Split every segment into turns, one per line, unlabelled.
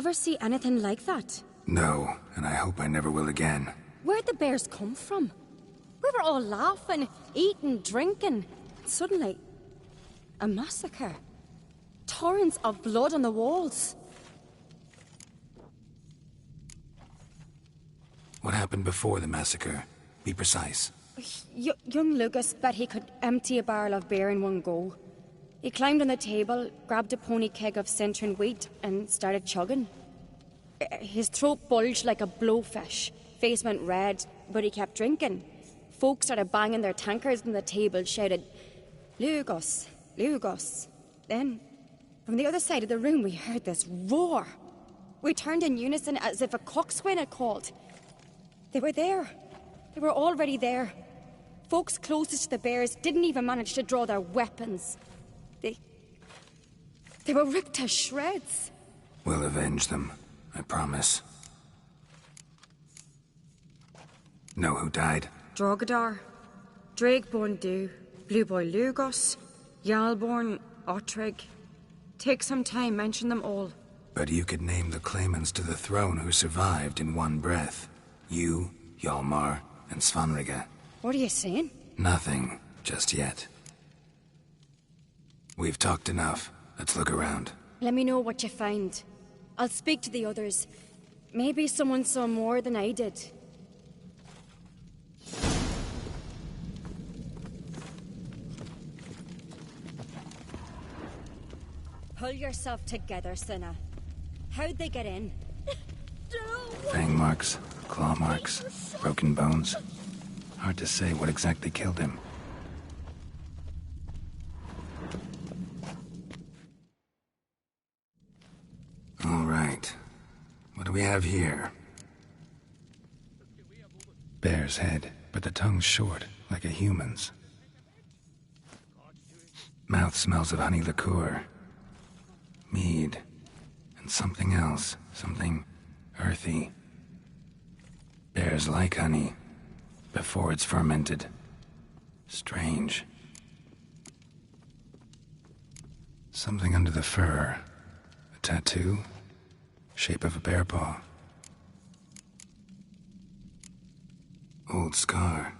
Ever see anything like that?
No, and I hope I never will again.
Where'd the bears come from? We were all laughing, eating, drinking. Suddenly, a massacre. Torrents of blood on the walls.
What happened before the massacre? Be precise.
Young Lucas bet he could empty a barrel of beer in one go. He climbed on the table, grabbed a pony keg of centering wheat, and started chugging. His throat bulged like a blowfish. Face went red, but he kept drinking. Folks started banging their tankards on the table, shouted, "Lugos, Lugos." Then, from the other side of the room, we heard this roar. We turned in unison as if a coxswain had called. They were there. They were already there. Folks closest to the bears didn't even manage to draw their weapons. They were ripped to shreds.
We'll avenge them, I promise. Know who died?
Drogadar, Drakeborn Du, Blue Boy Lugos, Yalborn, Ottrig. Take some time, mention them all.
But you could name the claimants to the throne who survived in one breath. You, Hjalmar, and Svanrige.
What are you saying?
Nothing, just yet. We've talked enough. Let's look around.
Let me know what you find. I'll speak to the others. Maybe someone saw more than I did. Pull yourself together, Cinna. How'd they get in?
Fang marks, claw marks, broken bones. Hard to say what exactly killed him. All right. What do we have here? Bear's head, but the tongue's short, like a human's. Mouth smells of honey liqueur. Mead. And something else. Something earthy. Bears like honey. Before it's fermented. Strange. Something under the fur. A tattoo? Shape of a bear paw. Old scar.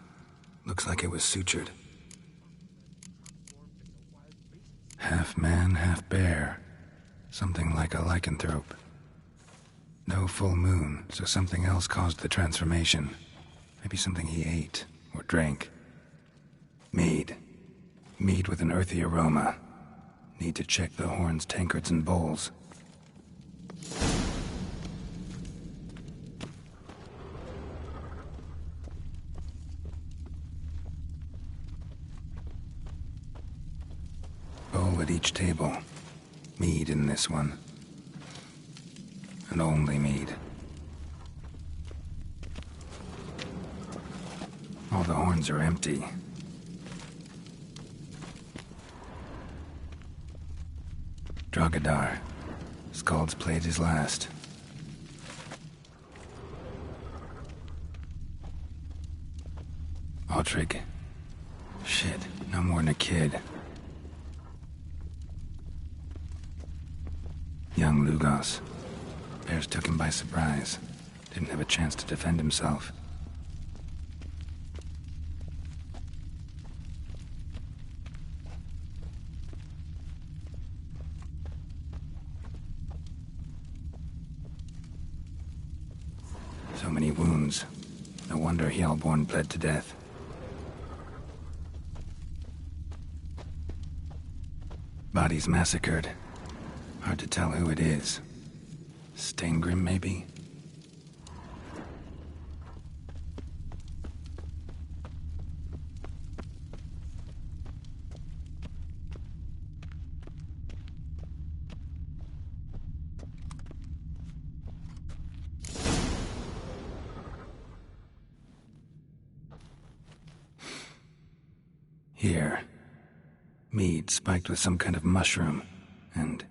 Looks like it was sutured. Half man, half bear. Something like a lycanthrope. No full moon, so something else caused the transformation. Maybe something he ate or drank. Mead. Mead with an earthy aroma. Need to check the horns, tankards, and bowls. Bowl at each table. Mead in this one. And only mead. All the horns are empty. Drogadar. Skald's played his last. Ottrig. Shit, no more than a kid. Young Lugos. Bears took him by surprise. Didn't have a chance to defend himself. So many wounds. No wonder Hjalborn bled to death. Bodies massacred. Hard to tell who it is. Steingrim, maybe? Here. Mead spiked with some kind of mushroom. And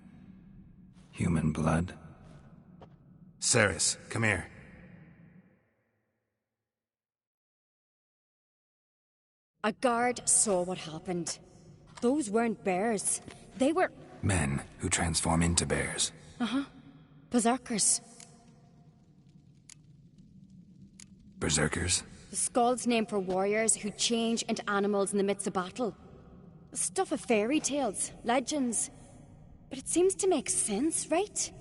human blood. Ceres, come here.
A guard saw what happened. Those weren't bears. They were...
Men who transform into bears.
Uh-huh. Berserkers.
Berserkers?
The Skald's name for warriors who change into animals in the midst of battle. Stuff of fairy tales, legends. But it seems to make sense, right?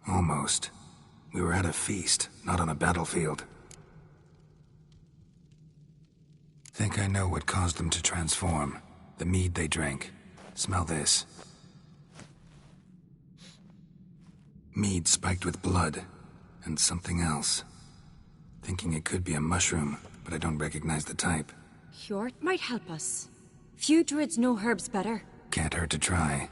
Almost. We were at a feast, not on a battlefield. Think I know what caused them to transform. The mead they drank. Smell this. Mead spiked with blood. And something else. Thinking it could be a mushroom, but I don't recognize the type.
Hjort might help us. Few druids know herbs better.
Can't hurt to try.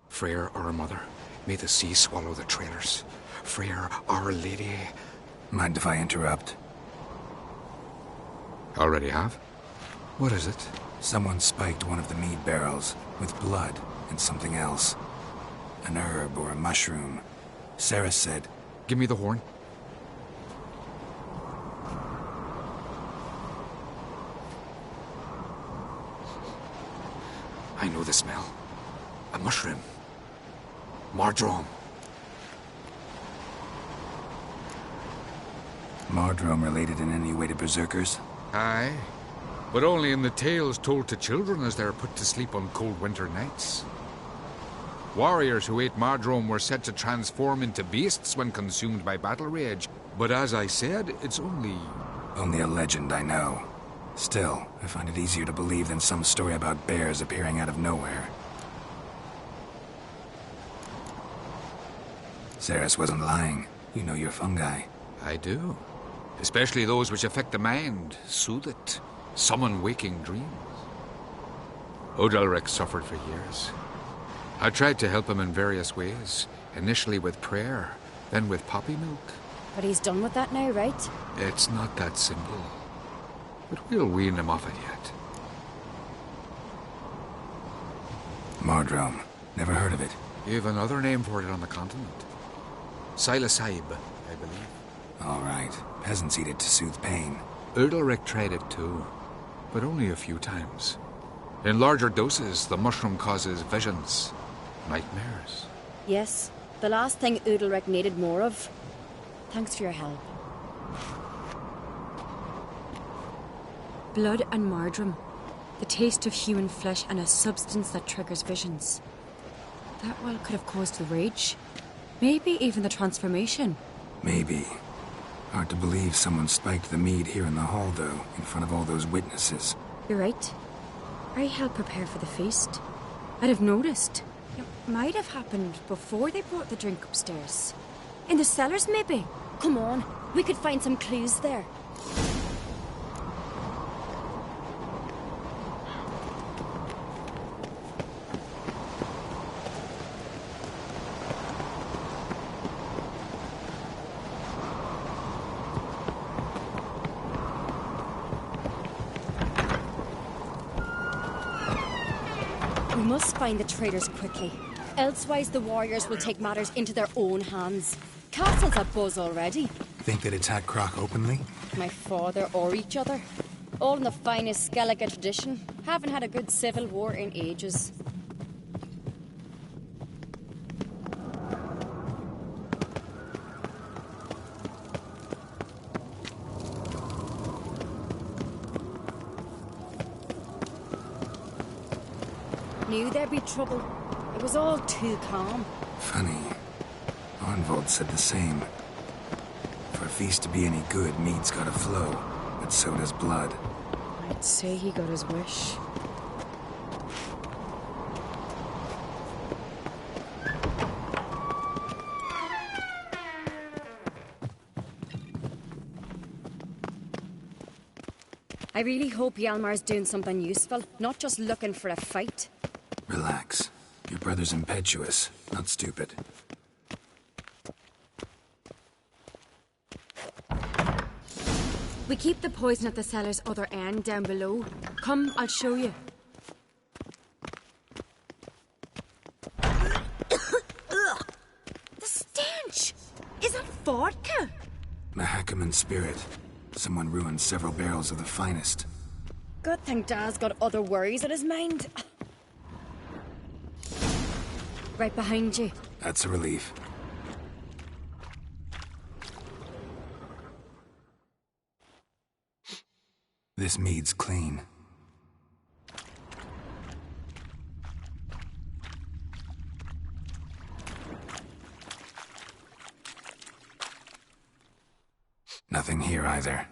Freyr, our mother, may the sea swallow the trailers. Freyr, our lady.
Mind if I interrupt?
Already have? What is it?
Someone spiked one of the mead barrels with blood and something else. An herb or a mushroom. Sarah said...
Give me the horn. I know the smell. A mushroom. Mardrome.
Mardrome related in any way to berserkers?
Aye, but only in the tales told to children as they're put to sleep on cold winter nights. Warriors who ate Mardrome were said to transform into beasts when consumed by battle rage, but as I said, it's only...
Only a legend, I know. Still, I find it easier to believe than some story about bears appearing out of nowhere. Ceres wasn't lying. You know your fungi.
I do. Especially those which affect the mind, soothe it, summon waking dreams. Odalric suffered for years. I tried to help him in various ways, initially with prayer, then with poppy milk.
But he's done with that now, right?
It's not that simple. But we'll wean him off it yet.
Mardrome. Never heard of it.
You have another name for it on the continent. Silasaib, I believe.
All right. Peasants eat it to soothe pain.
Odalric tried it too, but only a few times. In larger doses, the mushroom causes visions, nightmares.
Yes, the last thing Udalric needed more of. Thanks for your help. Blood and Mardrome. The taste of human flesh and a substance that triggers visions. That well could have caused the rage. Maybe even the transformation.
Maybe. Hard to believe someone spiked the mead here in the hall, though, in front of all those witnesses.
You're right. I helped prepare for the feast. I'd have noticed. It might have happened before they brought the drink upstairs. In the cellars, maybe? Come on, we could find some clues there. We must find the traitors quickly. Elsewise, the warriors will take matters into their own hands. Castle's a buzz already.
Think they'd attack Croc openly?
My father or each other. All in the finest Skellige tradition. Haven't had a good civil war in ages. Knew there'd be trouble. It was all too calm.
Funny. Arnvold said the same. For a feast to be any good, mead's gotta flow, but so does blood.
I'd say he got his wish. I really hope Hjalmar's doing something useful, not just looking for a fight.
Relax. Your brother's impetuous, not stupid.
We keep the poison at the cellar's other end down below. Come, I'll show you. The stench! Is that vodka?
Mahakaman spirit. Someone ruined several barrels of the finest.
Good thing Dad's got other worries on his mind. Right behind you.
That's a relief. This mead's clean. Nothing here either.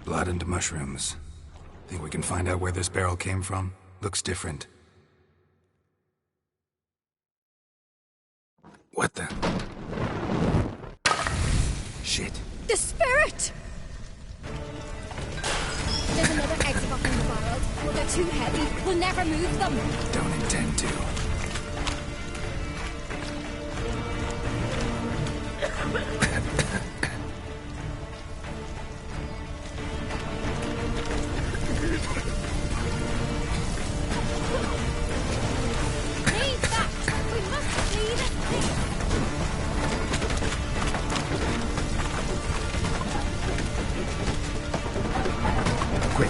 Blood and mushrooms. Think we can find out where this barrel came from? Looks different. What the? Shit.
The spirit! There's another exit up in the barrel. Well, they're too heavy. We'll never move them.
Don't intend to.
Leave that! We must see this thing!
Quick.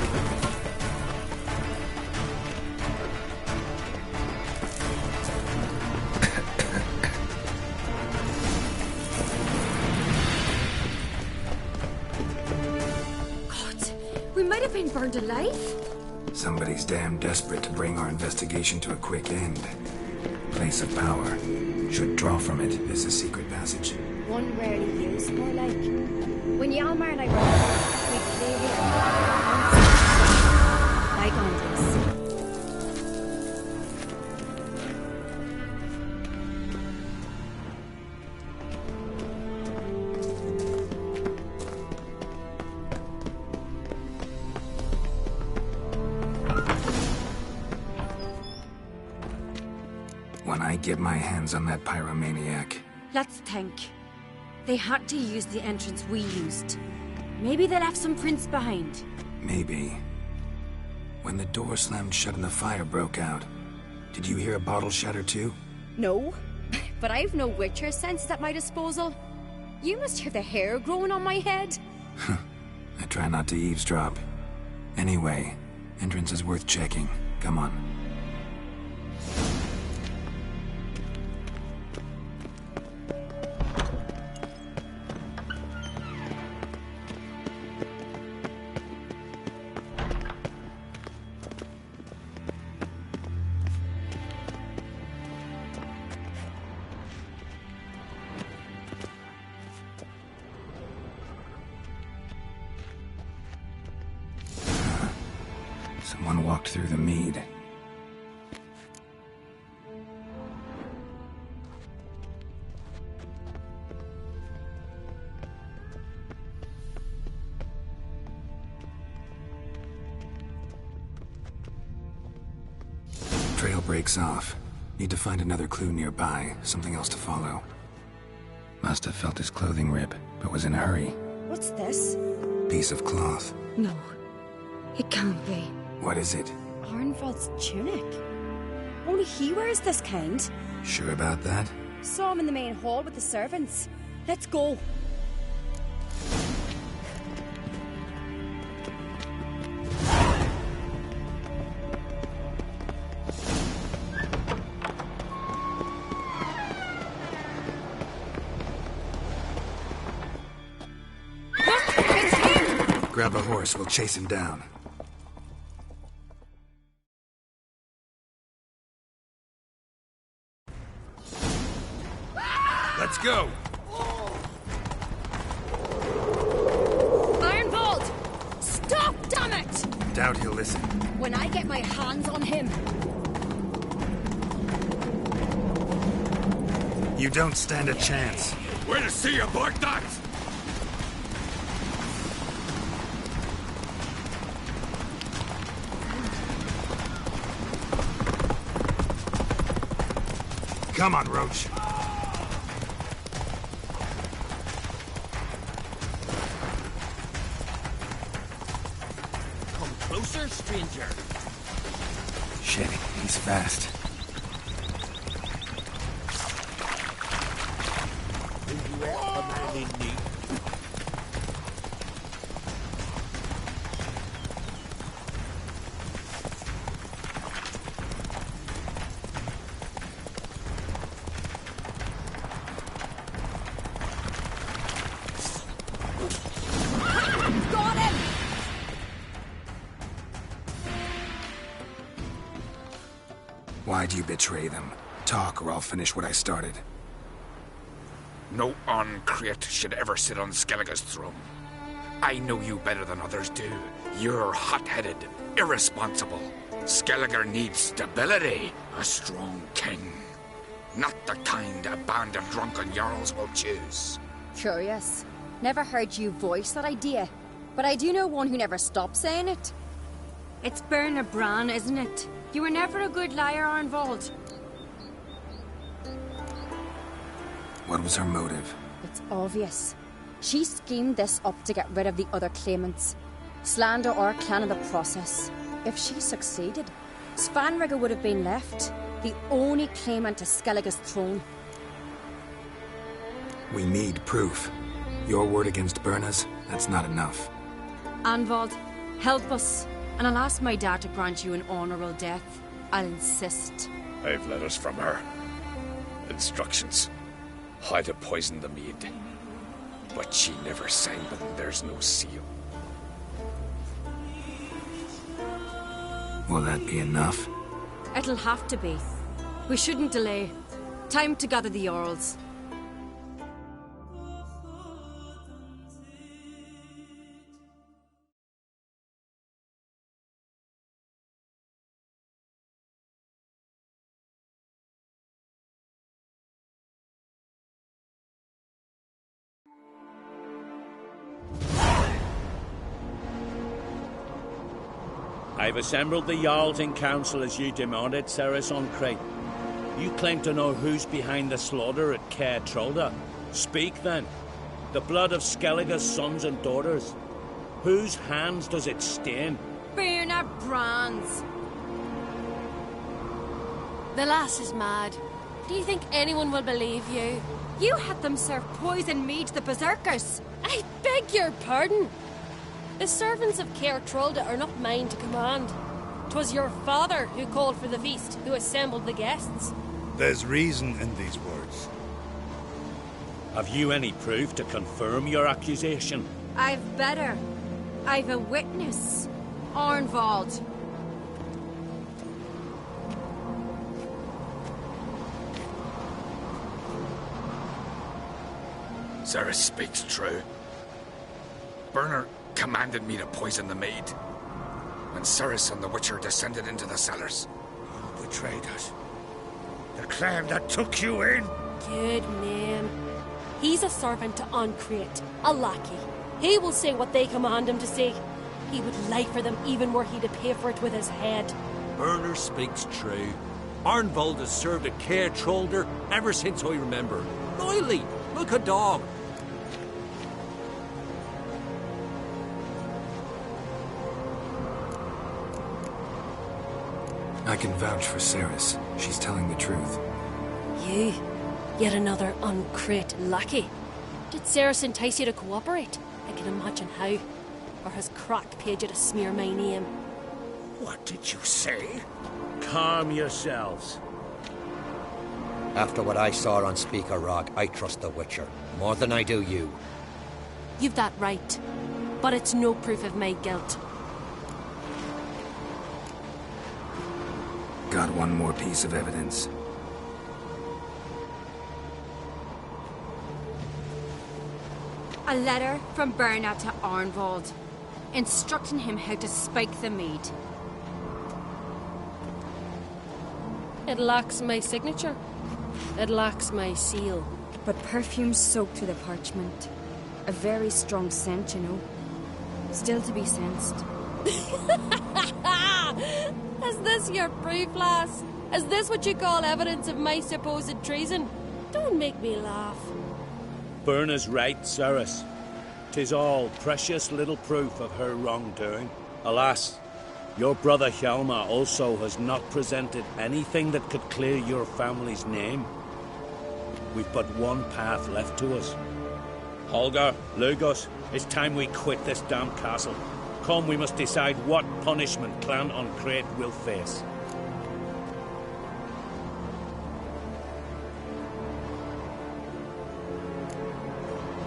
God, we might have been burned alive.
Somebody's damn desperate to bring our investigation to a quick end. Place of power. Should draw from it is a secret passage.
One rarely used, more like. When Hjalmar and I were we play here. Bygone days.
When I get my hands on that pyromaniac,
Let's think. They had to use the entrance we used. Maybe they left some prints behind.
maybe. When the door slammed shut and the fire broke out, did you hear a bottle shatter too?
No, but I've no Witcher senses at my disposal. You must hear the hair growing on my head.
I try not to eavesdrop. Anyway, entrance is worth checking. Come on. Someone walked through the mead. Trail breaks off. Need to find another clue nearby, something else to follow. Must have felt his clothing rip, but was in a hurry.
What's this?
Piece of cloth.
No, it can't be.
What is it?
Arnvald's tunic. Only he wears this kind.
Sure about that?
Saw him in the main hall with the servants. Let's go.
Grab a horse, we'll chase him down. Let's go!
Ironbolt! Stop, damn it!
Doubt he'll listen.
When I get my hands on him...
You don't stand a chance.
We'll see about that!
Come on, Roach.
Come closer, stranger.
Shit, he's fast.
A man in need.
Got him!
Why'd you betray them? Talk or I'll finish what I started.
No on-crate should ever sit on Skellige's throne. I know you better than others do. You're hot-headed, irresponsible. Skellige needs stability. A strong king. Not the kind a band of drunken jarls will choose.
Curious. Never heard you voice that idea. But I do know one who never stops saying it. It's Berna Bran, isn't it? You were never a good liar, Arnvald.
What was her motive?
It's obvious. She schemed this up to get rid of the other claimants. Slander our clan in the process. If she succeeded, Svanrige would have been left, the only claimant to Skellige's throne.
We need proof. Your word against Berna's, that's not enough.
Arnvald, help us, and I'll ask my dad to grant you an honourable death. I'll insist.
I've letters from her. Instructions. How to poison the mead. But she never signed them. There's no seal.
Will that be enough?
It'll have to be. We shouldn't delay. Time to gather the Jarls.
I've assembled the Jarls in council as you demanded, Ceres on Crate. You claim to know who's behind the slaughter at Caer Trolda. Speak then. The blood of Skellige's sons and daughters. Whose hands does it stain?
Berna Bran's.
The lass is mad. Do you think anyone will believe you?
You had them serve poison mead to the berserkers.
I beg your pardon. The servants of Caer Trolda are not mine to command. 'Twas your father who called for the feast, who assembled the guests.
There's reason in these words.
Have you any proof to confirm your accusation?
I've better. I've a witness. Arnvald.
Ceres speaks true. Berna commanded me to poison the maid. When Ceres and the Witcher descended into the cellars.
Who betrayed us? The clan that took you in?
Good name. He's a servant to Uncreate, a lackey. He will say what they command him to say. He would lie for them even were he to pay for it with his head.
Berner speaks true. Arnvald has served at Caer Trolder ever since I remember. Loyally, like a dog.
I can vouch for Ceres. She's telling the truth.
You? Yet another Uncreate lackey? Did Ceres entice you to cooperate? I can imagine how. Or has Crack paid you to smear my name?
What did you say?
Calm yourselves.
After what I saw on Speaker Rock, I trust the Witcher. More than I do you.
You've that right. But it's no proof of my guilt.
Got one more piece of evidence.
A letter from Berna to Arnvald.
instructing him how to spike the mead.
It lacks my signature. It lacks my seal.
But perfume soaked through the parchment. A very strong scent, you know. Still to be sensed.
Is this your proof, lass? Is this what you call evidence of my supposed treason? Don't make me laugh.
Berna's right, Cyrus. 'Tis all precious little proof of her wrongdoing. Alas, your brother Hjalmar also has not presented anything that could clear your family's name. We've but one path left to us. Holger, Lugos, it's time we quit this damn castle. Come, we must decide what punishment Clan on Crete will face.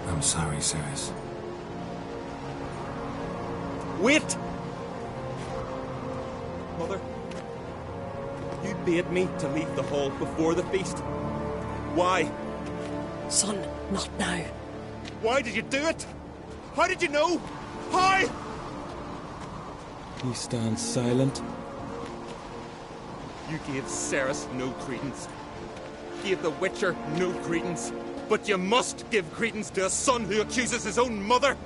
I'm sorry, Cyrus.
Wait! Mother, you bade me to leave the hall before the feast. Why?
Son, not now.
Why did you do it? How did you know? How?
He stands silent.
You gave Ceres no credence. Gave the Witcher no credence. But you must give credence to a son who accuses his own mother.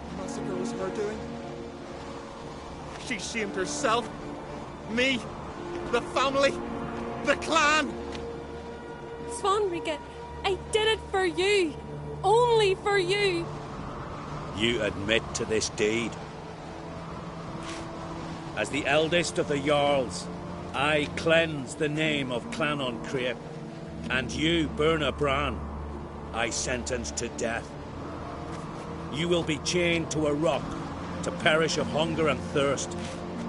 The massacre was her doing. She shamed herself, me, the family, the clan.
Svanrika, I did it for you. Only for you.
You admit to this deed. As the eldest of the Jarls, I cleanse the name of Clan on Crete. And you, Berna Bran, I sentence to death. You will be chained to a rock to perish of hunger and thirst,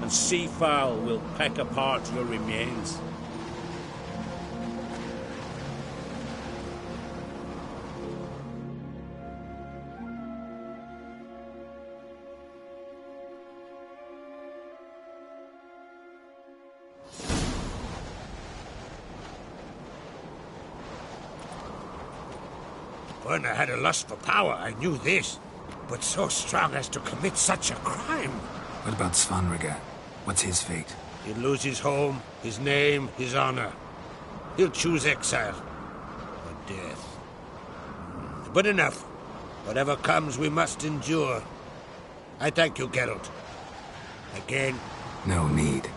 and sea fowl will peck apart your remains.
Berna had a lust for power, I knew this. But so strong as to commit such a crime.
What about Svanrika? What's his fate?
He'll lose his home, his name, his honor. He'll choose exile. Or death. But enough. Whatever comes, we must endure. I thank you, Geralt. Again.
No need.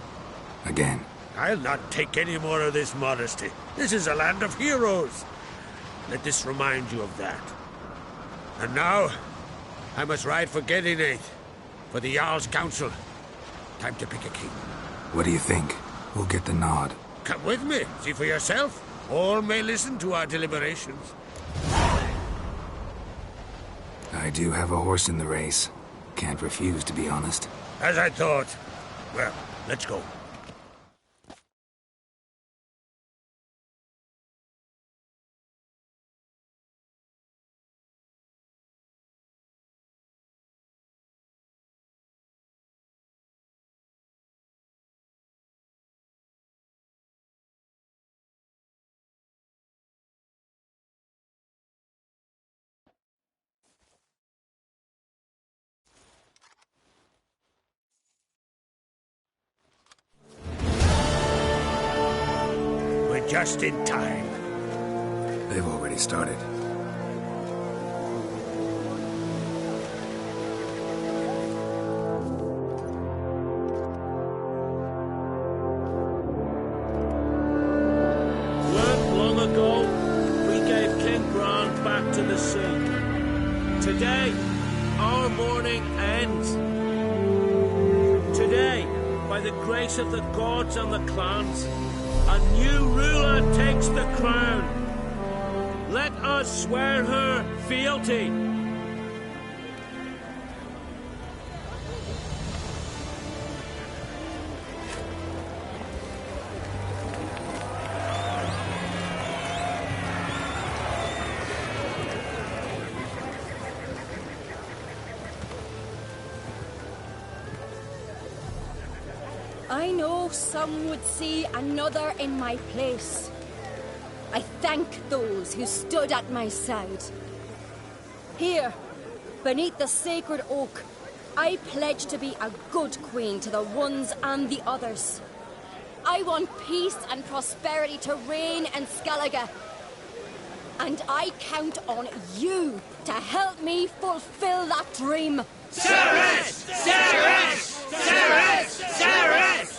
Again.
I'll not take any more of this modesty. This is a land of heroes. Let this remind you of that. And now, I must ride for Gedinath, for the Jarl's Council. Time to pick a king.
What do you think? We'll get the nod.
Come with me, see for yourself. All may listen to our deliberations.
I do have a horse in the race. Can't refuse, to be honest.
As I thought. Well, let's go. Just in time.
They've already started.
Weren't long ago, we gave King Bran back to the sea. Today, our mourning ends. Today, by the grace of the gods and the clans, a new ruler takes the crown. Let us swear her fealty.
I know some would see another in my place. I thank those who stood at my side. Here, beneath the sacred oak, I pledge to be a good queen to the ones and the others. I want peace and prosperity to reign in Skellige. And I count on you to help me fulfill that dream.
Ceres! Ceres! Ceres! Ceres!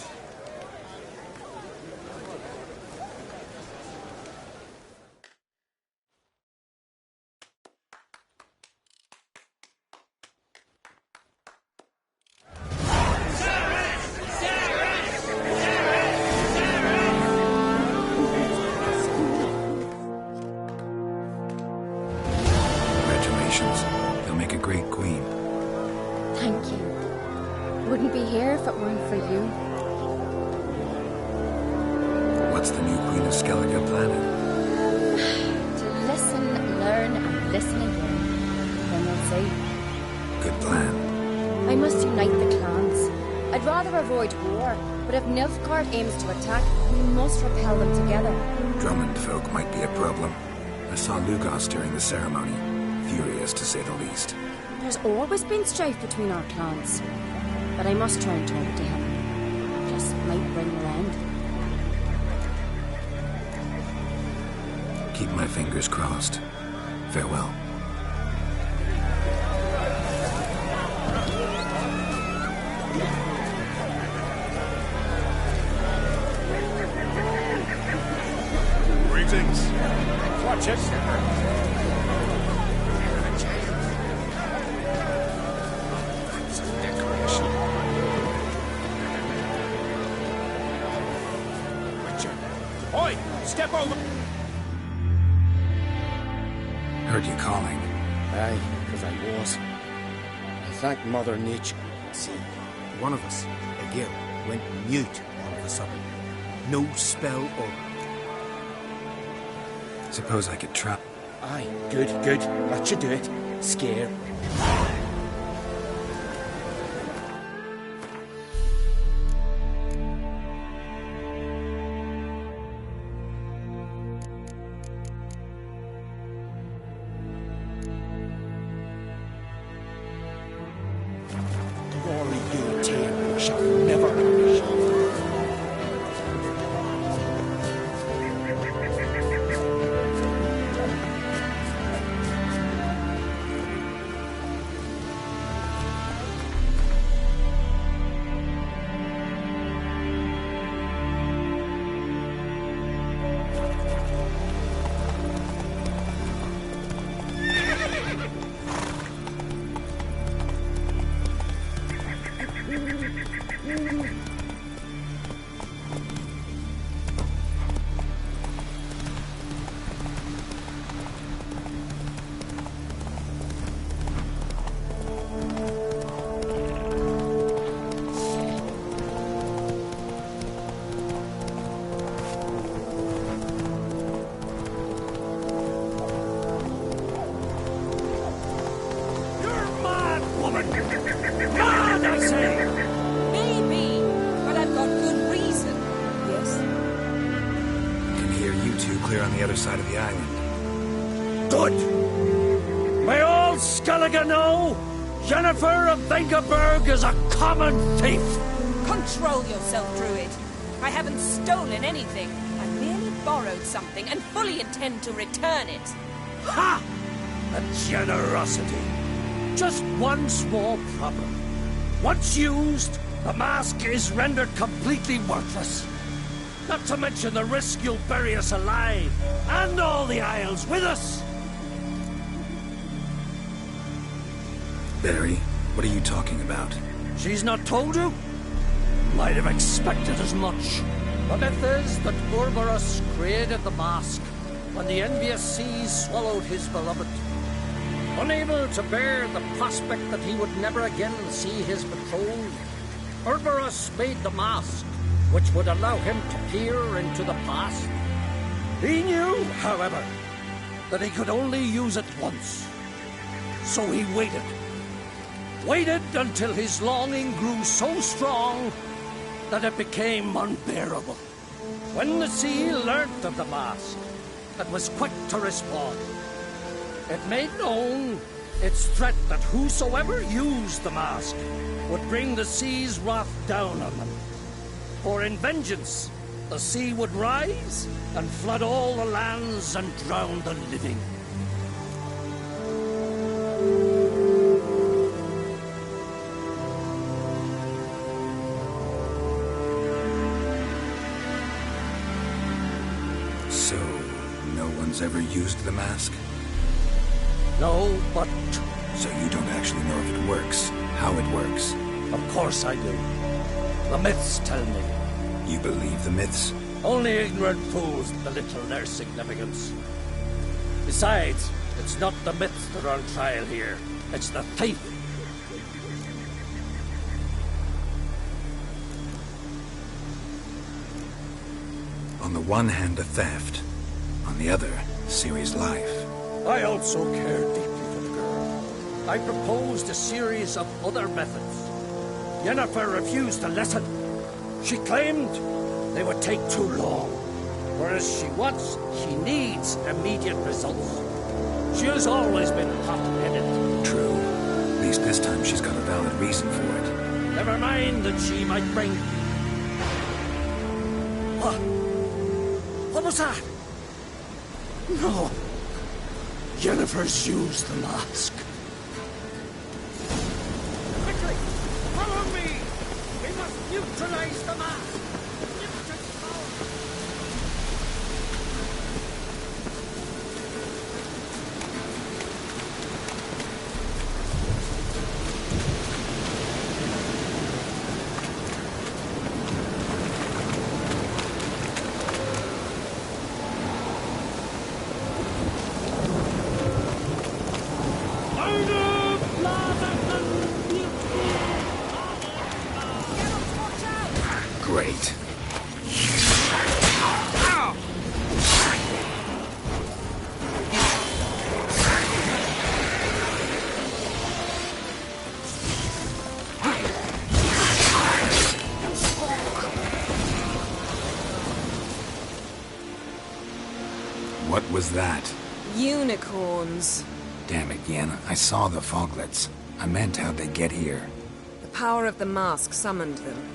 Congratulations. You'll make a great queen.
Thank you. Wouldn't be here if it weren't for you.
What's the new queen of Skellige planning?
To listen, learn, and listen again. Then we'll see.
Good plan.
I must unite the clans. I'd rather avoid war, but if Nilfgaard aims to attack, we must repel them together.
Drummond folk might be a problem. I saw Lugos during the ceremony. Furious, to say the least.
There's always been strife between our clans. But I must try and talk to him. Just might bring the end.
Keep my fingers crossed. Farewell.
Greetings.
Watch it.
Oi! Step over!
Heard you calling.
Aye, because I was. I thank Mother Nature. See, one of us, a girl, went mute all of a sudden. No spell or...
Suppose I could try.
Aye, good, good. That should do it. Scare. Glory your tale shall never perish.
Mad, I say!
Maybe, but I've got good reason. Yes?
Can hear you two clear on the other side of the island.
Good! May all Skellige know Jennifer of Vengerberg is a common thief!
Control yourself, Druid. I haven't stolen anything. I merely borrowed something and fully intend to return it.
Ha! A generosity. Just one small problem. Once used, the mask is rendered completely worthless. Not to mention the risk you'll bury us alive, and all the Isles with us.
Barry, what are you talking about?
She's not told you? Might have expected as much. The myth is that Urberus created the mask when the envious seas swallowed his beloved. Unable to bear the prospect that he would never again see his betrothed, Urberus made the mask, which would allow him to peer into the past. He knew, however, that he could only use it once. So he waited. Waited until his longing grew so strong that it became unbearable. When the sea learnt of the mask, it was quick to respond. It made known
Its threat that whosoever used the mask would bring the sea's wrath down on them. For in vengeance, the sea would rise and flood all the lands and drown the living.
So, no one's ever used the mask?
No, but...
So you don't actually know if it works, how it works?
Of course I do. The myths tell me.
You believe the myths?
Only ignorant fools belittle their significance. Besides, it's not the myths that are on trial here. It's the thief.
On the one hand, a theft. On the other, Ciri's life.
I also care deeply for the girl. I proposed a series of other methods. Yennefer refused to listen. She claimed they would take too long. Whereas she needs immediate results. She has always been hot-headed.
True. At least this time she's got a valid reason for it.
Never mind that she might bring... What? What was that? No. Yennefer's used the mask. Quickly! Follow me! We must neutralize the mask!
Great. What was that?
Unicorns.
Damn it, Yen. I saw the foglets. I meant how'd they get here.
The power of the mask summoned them.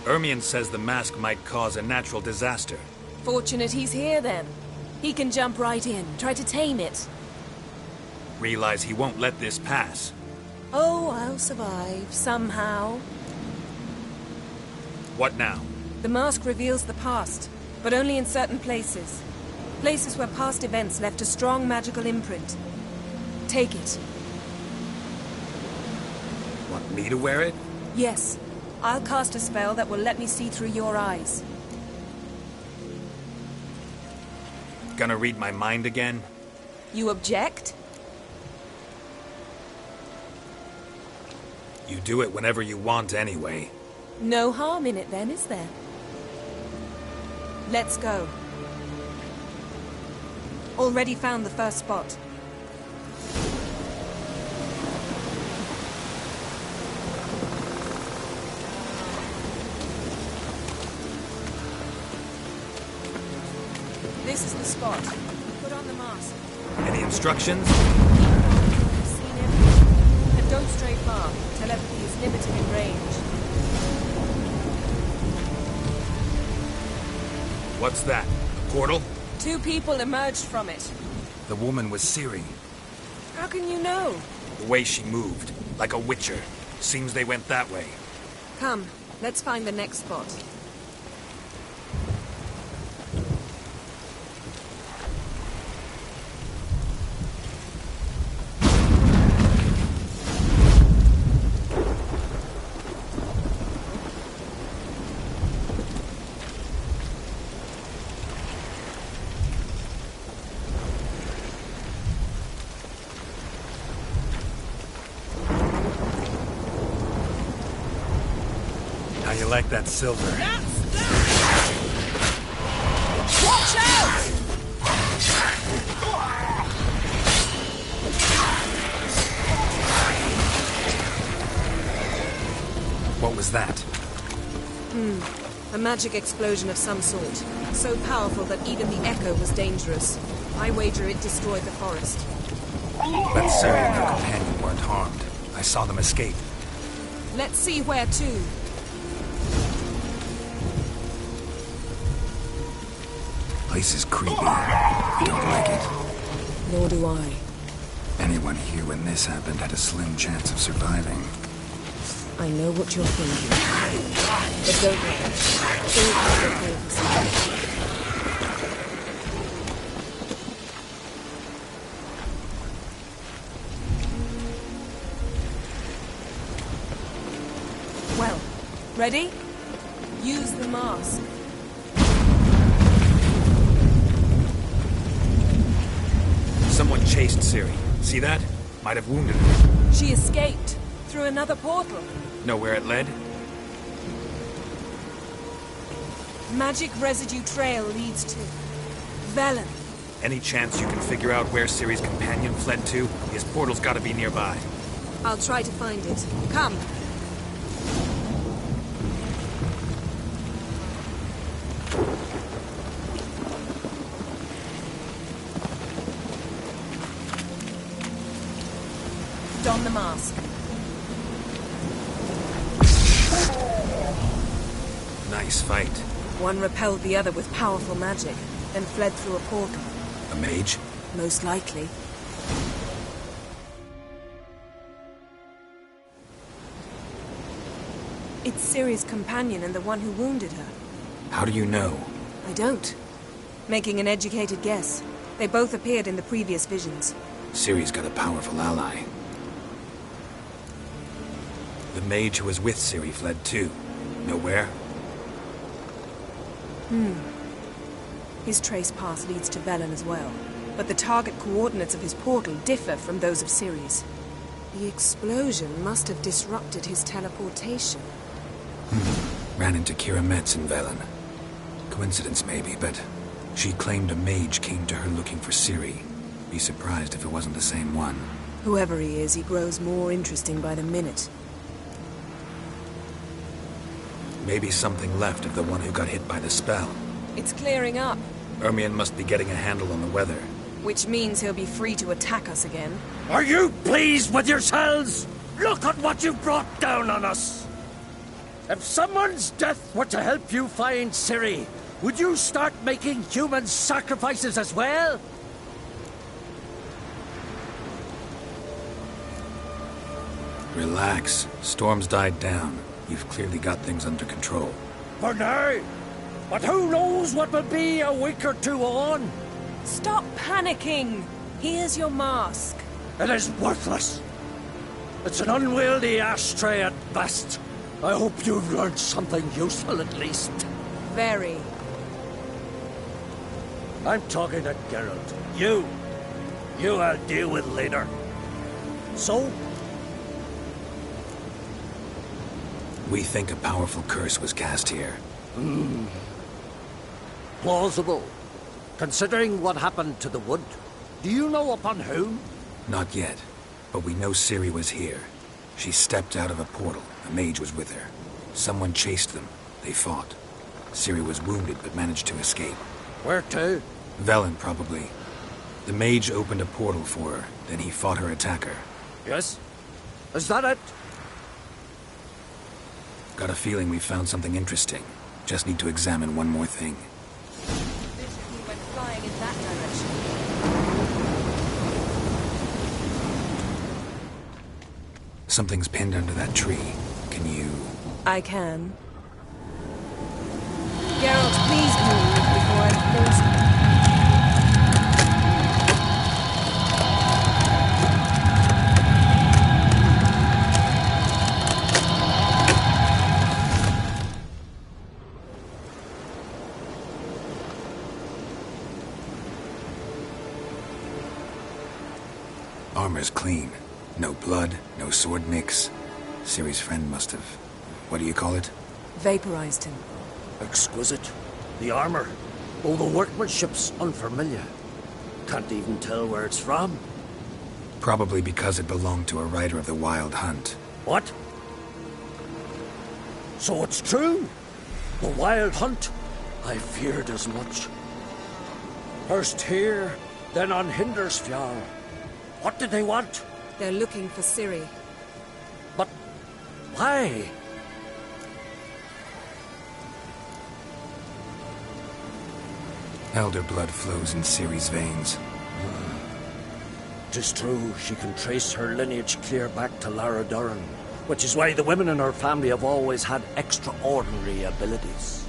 Ermion says the mask might cause a natural disaster.
Fortunate he's here, then. He can jump right in, try to tame it.
Realize he won't let this pass.
Oh, I'll survive, somehow.
What now?
The mask reveals the past, but only in certain places. Places where past events left a strong magical imprint. Take it.
Want me to wear it?
Yes. I'll cast a spell that will let me see through your eyes.
Gonna read my mind again?
You object?
You do it whenever you want anyway.
No harm in it then, is there? Let's go. Already found the first spot. This is the spot. Put on the mask.
Any instructions?
I've seen everything. And don't stray far. Telepathy is limited in range.
What's that? A portal?
2 people emerged from it.
The woman was Ciri.
How can you know?
The way she moved, like a witcher. Seems they went that way.
Come, let's find the next spot.
How you like that silver?
Watch out!
What was that?
A A magic explosion of some sort. So powerful that even the echo was dangerous. I wager it destroyed the forest.
But Siri and her companion weren't harmed. I saw them escape.
Let's see where to.
Place is creepy. I don't like it.
Nor do I.
Anyone here when this happened had a slim chance of surviving.
I know what you're thinking. But don't worry. Things will get better for some. Well, ready? Use the mask.
Someone chased Siri. See that? Might have wounded her.
She escaped through another portal.
Know where it led?
Magic residue trail leads to Velen.
Any chance you can figure out where Siri's companion fled to? His portal's gotta be nearby.
I'll try to find it. Come. Don the mask.
Nice fight.
One repelled the other with powerful magic, then fled through a portal.
A mage?
Most likely. It's Ciri's companion and the one who wounded her.
How do you know?
I don't. Making an educated guess. They both appeared in the previous visions.
Ciri's got a powerful ally. The mage who was with Ciri fled too. Know where?
His trace path leads to Velen as well. But the target coordinates of his portal differ from those of Ciri's. The explosion must have disrupted his teleportation.
Ran into Kira Metz in Velen. Coincidence maybe, but she claimed a mage came to her looking for Ciri. Be surprised if it wasn't the same one.
Whoever he is, he grows more interesting by the minute.
Maybe something left of the one who got hit by the spell.
It's clearing up.
Ermion must be getting a handle on the weather.
Which means he'll be free to attack us again.
Are you pleased with yourselves? Look at what you've brought down on us! If someone's death were to help you find Ciri, would you start making human sacrifices as well?
Relax. Storm's died down. You've clearly got things under control.
For now. But who knows what will be a week or two on?
Stop panicking! Here's your mask.
It is worthless. It's an unwieldy ashtray at best. I hope you've learned something useful at least.
Very.
I'm talking to Geralt. You I'll deal with later. So?
We think a powerful curse was cast here.
Plausible. Considering what happened to the wood. Do you know upon whom?
Not yet, but we know Ciri was here. She stepped out of a portal. A mage was with her. Someone chased them. They fought. Ciri was wounded but managed to escape.
Where to?
Velen, probably. The mage opened a portal for her, then he fought her attacker.
Yes? Is that it?
Got a feeling we found something interesting. Just need to examine one more thing.
He went flying in that direction.
Something's pinned under that tree. Can you...
I can. Geralt, please move before I close you.
Armor's clean. No blood, no sword nicks. Ciri's friend must have... What do you call it?
Vaporized him.
Exquisite. The armor. Oh, the workmanship's unfamiliar. Can't even tell where it's from.
Probably because it belonged to a rider of the Wild Hunt.
What? So it's true? The Wild Hunt? I feared as much. First here, then on Hindersfjall. What did they want?
They're looking for Ciri.
But why?
Elder blood flows in Ciri's veins.
'Tis true, she can trace her lineage clear back to Lara Duran, which is why the women in her family have always had extraordinary abilities.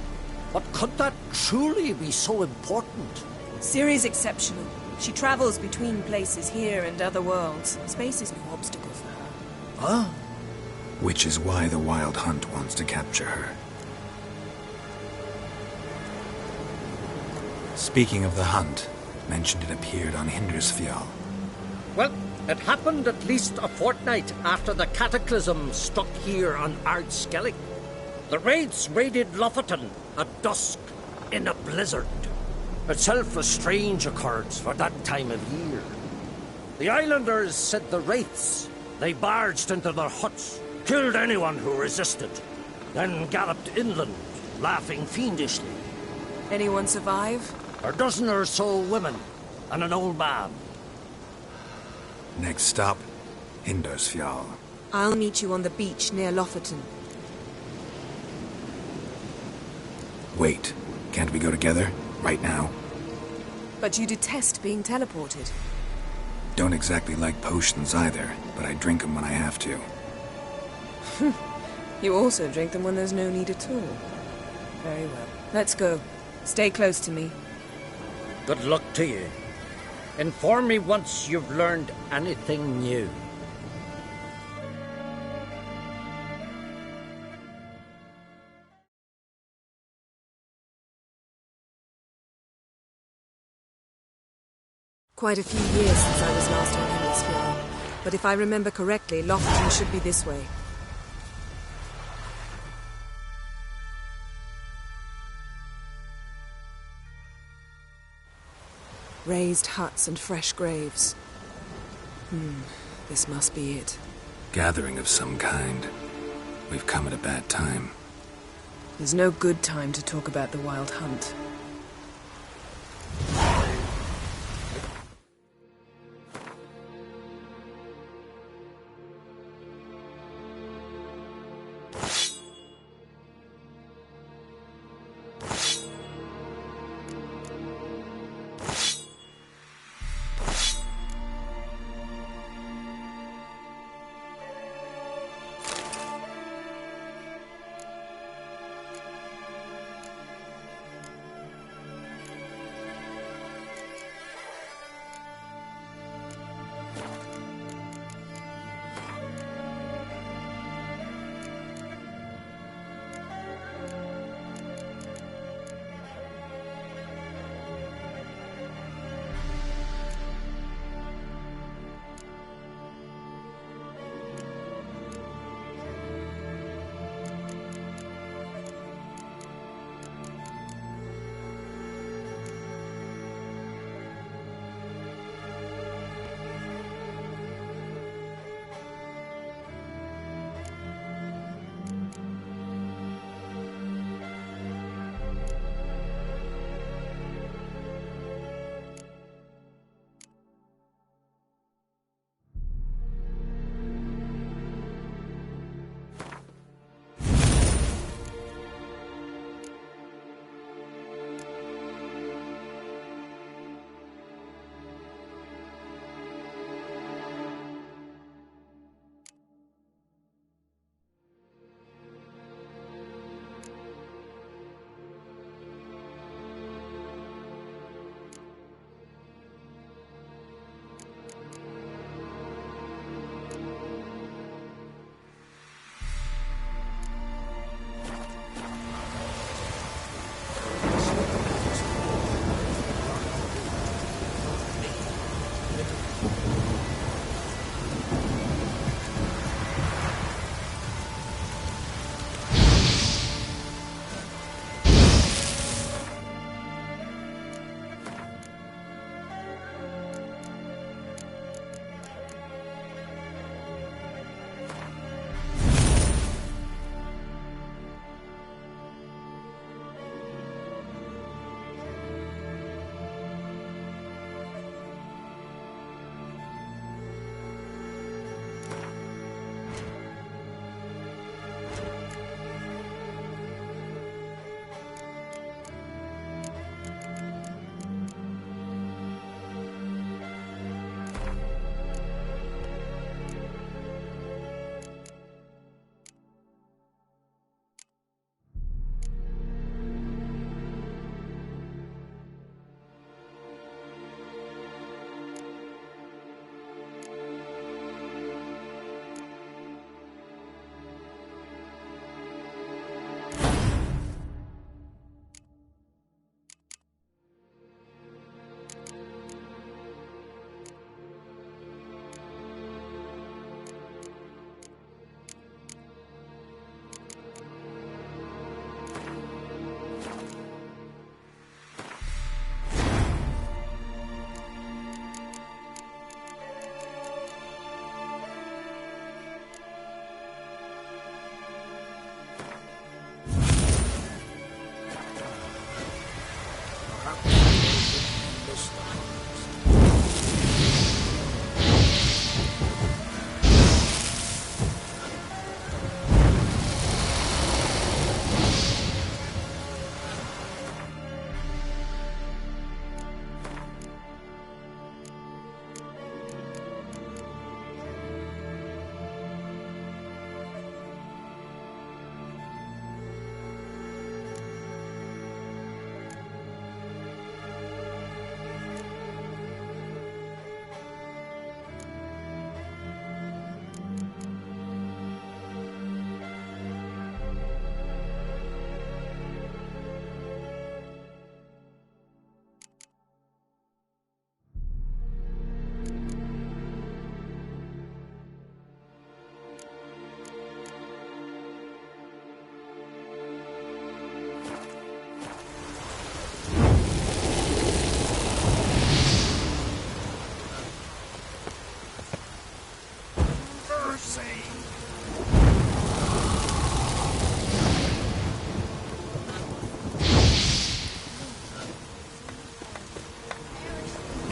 But could that truly be so important?
Ciri's exceptional. She travels between places here and other worlds. Space is no obstacle for her.
Huh?
Which is why the Wild Hunt wants to capture her. Speaking of the hunt, mentioned it appeared on Hindersfjall.
Well, it happened at least a fortnight after the cataclysm struck here on Ardskellig. The raids raided Lofoten at dusk in a blizzard. Itself a strange occurrence for that time of year. The islanders said the wraiths. They barged into their huts, killed anyone who resisted, then galloped inland, laughing fiendishly.
Anyone survive?
A dozen or so women, and an old man.
Next stop, Hindersfjall.
I'll meet you on the beach near Lofoten.
Wait, can't we go together? Right now?
But you detest being teleported.
Don't exactly like potions either, but I drink them when I have to.
You also drink them when there's no need at all. Very well. Let's go. Stay close to me.
Good luck to you. Inform me once you've learned anything new.
Quite a few years since I was last on Hindersfjall. But if I remember correctly, Lofoten should be this way. Raised huts and fresh graves. This must be it.
Gathering of some kind. We've come at a bad time.
There's no good time to talk about the Wild Hunt.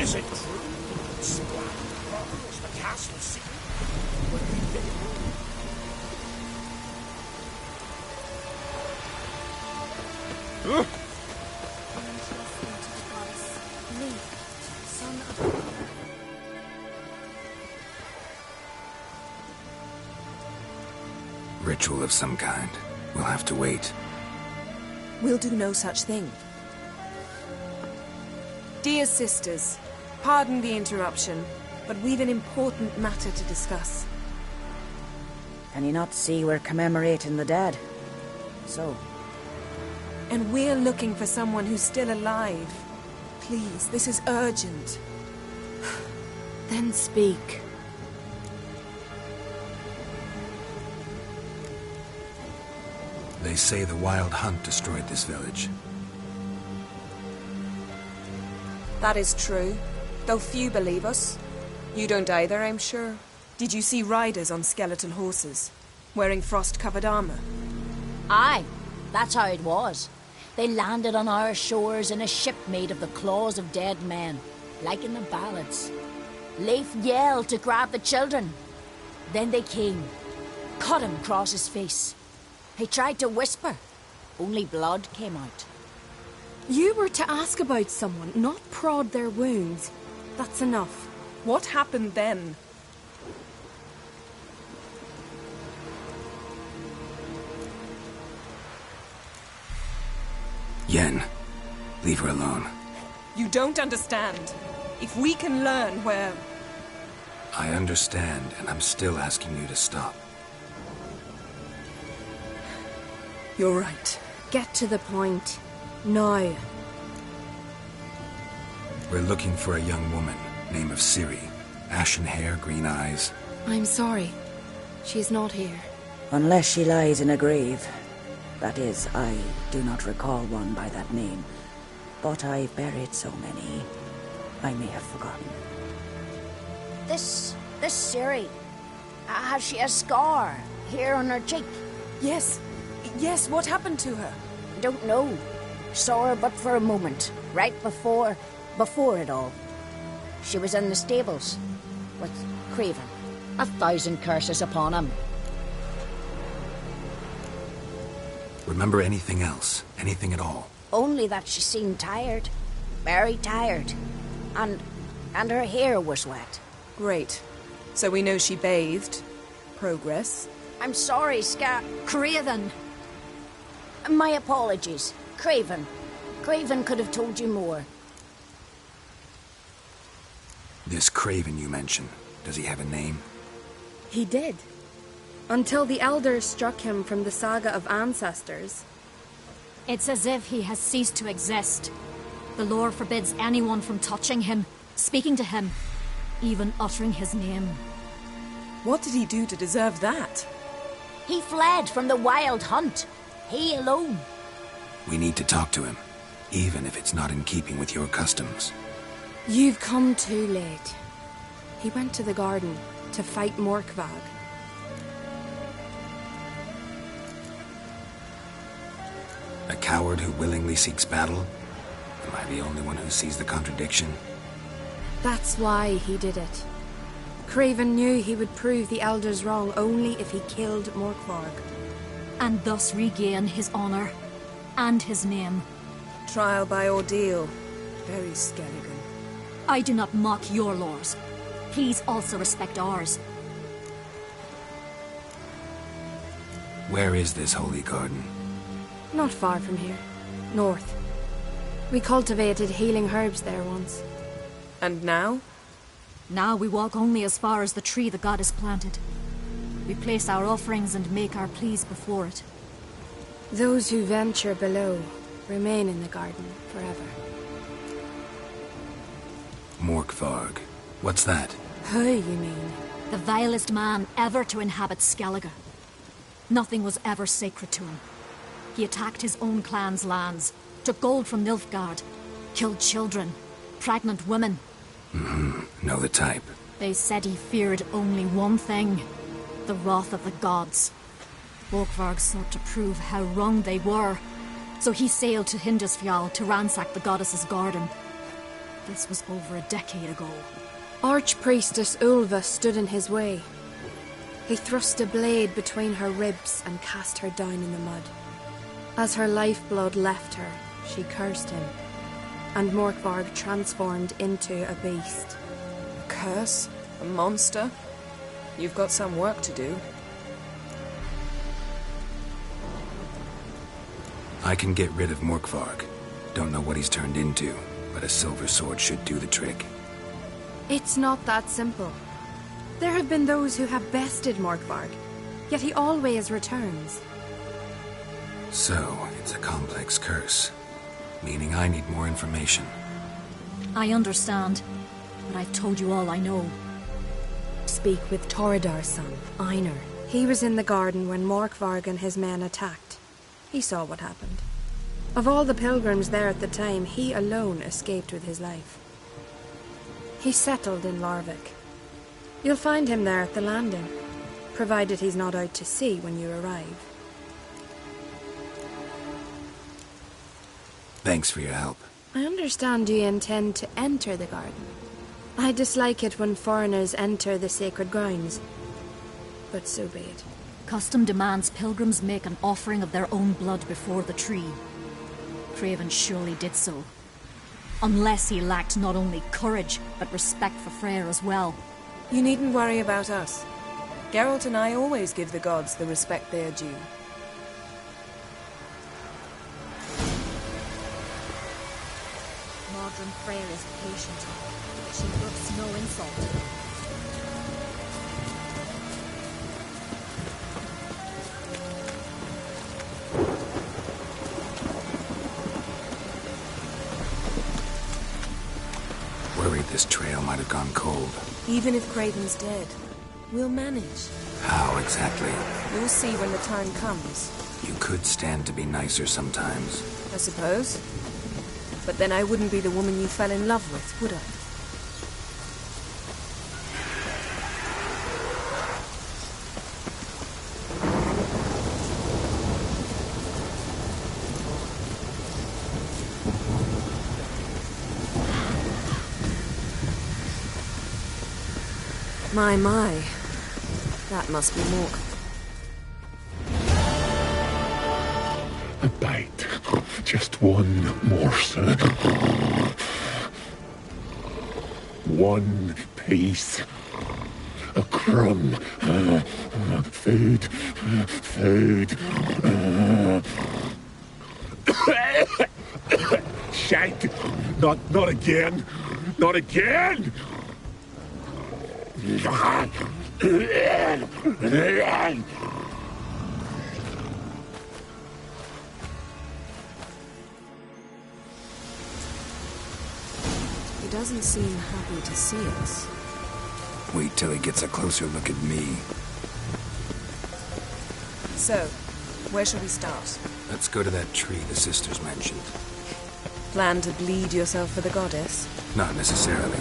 Is it true? Splat is the castle secret?
Ritual of some kind. We'll have to wait.
We'll do no such thing. Dear sisters, pardon the interruption, but we've an important matter to discuss.
Can you not see we're commemorating the dead? So?
And we're looking for someone who's still alive. Please, this is urgent.
Then speak.
They say the wild hunt destroyed this village.
That is true, though few believe us. You don't either, I'm sure. Did you see riders on skeletal horses, wearing frost-covered armor?
Aye, that's how it was. They landed on our shores in a ship made of the claws of dead men, like in the ballads. Leif yelled to grab the children. Then they came, cut him across his face. He tried to whisper, only blood came out.
You were to ask about someone, not prod their wounds. That's enough.
What happened then?
Yen, leave her alone.
You don't understand. If we can learn where...
I understand, and I'm still asking you to stop.
You're right.
Get to the point. Now.
We're looking for a young woman, name of Ciri. Ashen hair, green eyes.
I'm sorry. She's not here.
Unless she lies in a grave. That is, I do not recall one by that name. But I've buried so many, I may have forgotten.
This Ciri, has she a scar here on her cheek?
Yes, what happened to her?
Don't know. Saw her but for a moment, right before it all. She was in the stables with Craven. 1,000 curses upon him.
Remember anything else? Anything at all?
Only that she seemed tired. Very tired. And her hair was wet.
Great. So we know she bathed. Progress.
I'm sorry,
Craven!
My apologies. Craven. Craven could have told you more.
This Craven you mentioned, does he have a name?
He did. Until the elders struck him from the saga of ancestors.
It's as if he has ceased to exist. The lore forbids anyone from touching him, speaking to him, even uttering his name.
What did he do to deserve that?
He fled from the wild hunt. He alone.
We need to talk to him, even if it's not in keeping with your customs.
You've come too late. He went to the garden to fight Morkvag.
A coward who willingly seeks battle? A Am I the only one who sees the contradiction?
That's why he did it. Craven knew he would prove the Elders wrong only if he killed Morkvarg.
And thus regain his honor and his name.
Trial by ordeal. Very Skelligan.
I do not mock your laws. Please also respect ours.
Where is this holy garden?
Not far from here. North. We cultivated healing herbs there once. And now?
Now we walk only as far as the tree the goddess planted. We place our offerings and make our pleas before it.
Those who venture below remain in the garden forever.
Morkvarg. What's that?
Who, you mean?
The vilest man ever to inhabit Skellige. Nothing was ever sacred to him. He attacked his own clan's lands, took gold from Nilfgaard, killed children, pregnant women.
Know the type.
They said he feared only one thing, the wrath of the gods. Morkvarg sought to prove how wrong they were, so he sailed to Hindisfjall to ransack the goddess's garden. This was over a decade ago.
Archpriestess Ulva stood in his way. He thrust a blade between her ribs and cast her down in the mud. As her lifeblood left her, she cursed him, and Morkvarg transformed into a beast. A curse? A monster? You've got some work to do.
I can get rid of Morkvarg. Don't know what he's turned into, but a silver sword should do the trick.
It's not that simple. There have been those who have bested Morkvarg, yet he always returns.
So, it's a complex curse, meaning I need more information.
I understand, but I've told you all I know.
Speak with Torridar's son, Einar. He was in the garden when Morkvarg and his men attacked. He saw what happened. Of all the pilgrims there at the time, he alone escaped with his life. He settled in Larvik. You'll find him there at the landing, provided he's not out to sea when you arrive.
Thanks for your help.
I understand you intend to enter the garden. I dislike it when foreigners enter the sacred grounds, but so be it.
Custom demands pilgrims make an offering of their own blood before the tree. Craven surely did so. Unless he lacked not only courage, but respect for Freyr as well.
You needn't worry about us. Geralt and I always give the gods the respect they are due.
Modern Freyr is patient. She brooks no insult.
Worried this trail might have gone cold.
Even if Craven's dead, we'll manage.
How exactly?
You'll see when the time comes.
You could stand to be nicer sometimes.
I suppose. But then I wouldn't be the woman you fell in love with, would I? My. That must be Mork.
A bite. Just one morsel. One piece. A crumb. Food. Food. Shank. Not again. Not again!
He doesn't seem happy to see us.
Wait till he gets a closer look at me.
So, where shall we start?
Let's go to that tree the sisters mentioned.
Plan to bleed yourself for the goddess?
Not necessarily,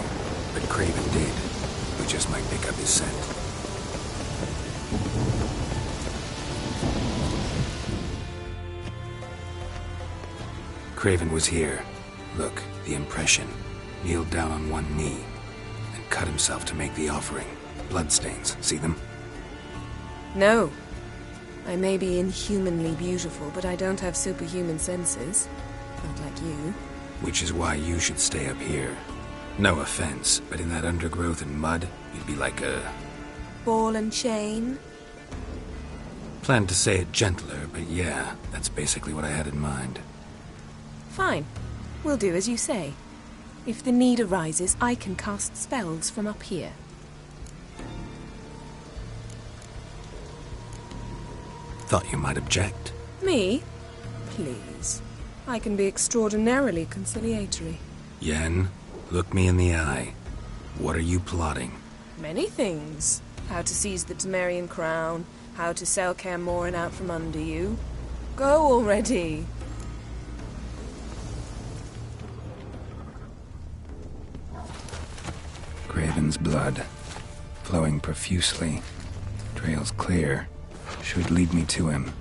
but Craven did. We just might pick up his scent. Craven was here. Look, the impression. Kneeled down on one knee and cut himself to make the offering. Bloodstains. See them?
No. I may be inhumanly beautiful, but I don't have superhuman senses. Not like you.
Which is why you should stay up here. No offense, but in that undergrowth and mud, you'd be like a...
Ball and chain?
Planned to say it gentler, but yeah, that's basically what I had in mind.
Fine. We'll do as you say. If the need arises, I can cast spells from up here.
Thought you might object.
Me? Please. I can be extraordinarily conciliatory.
Yen, look me in the eye. What are you plotting?
Many things. How to seize the Temerian crown, how to sell Kaer Morhen out from under you. Go already!
Craven's blood, flowing profusely. Trails clear. Should lead me to him.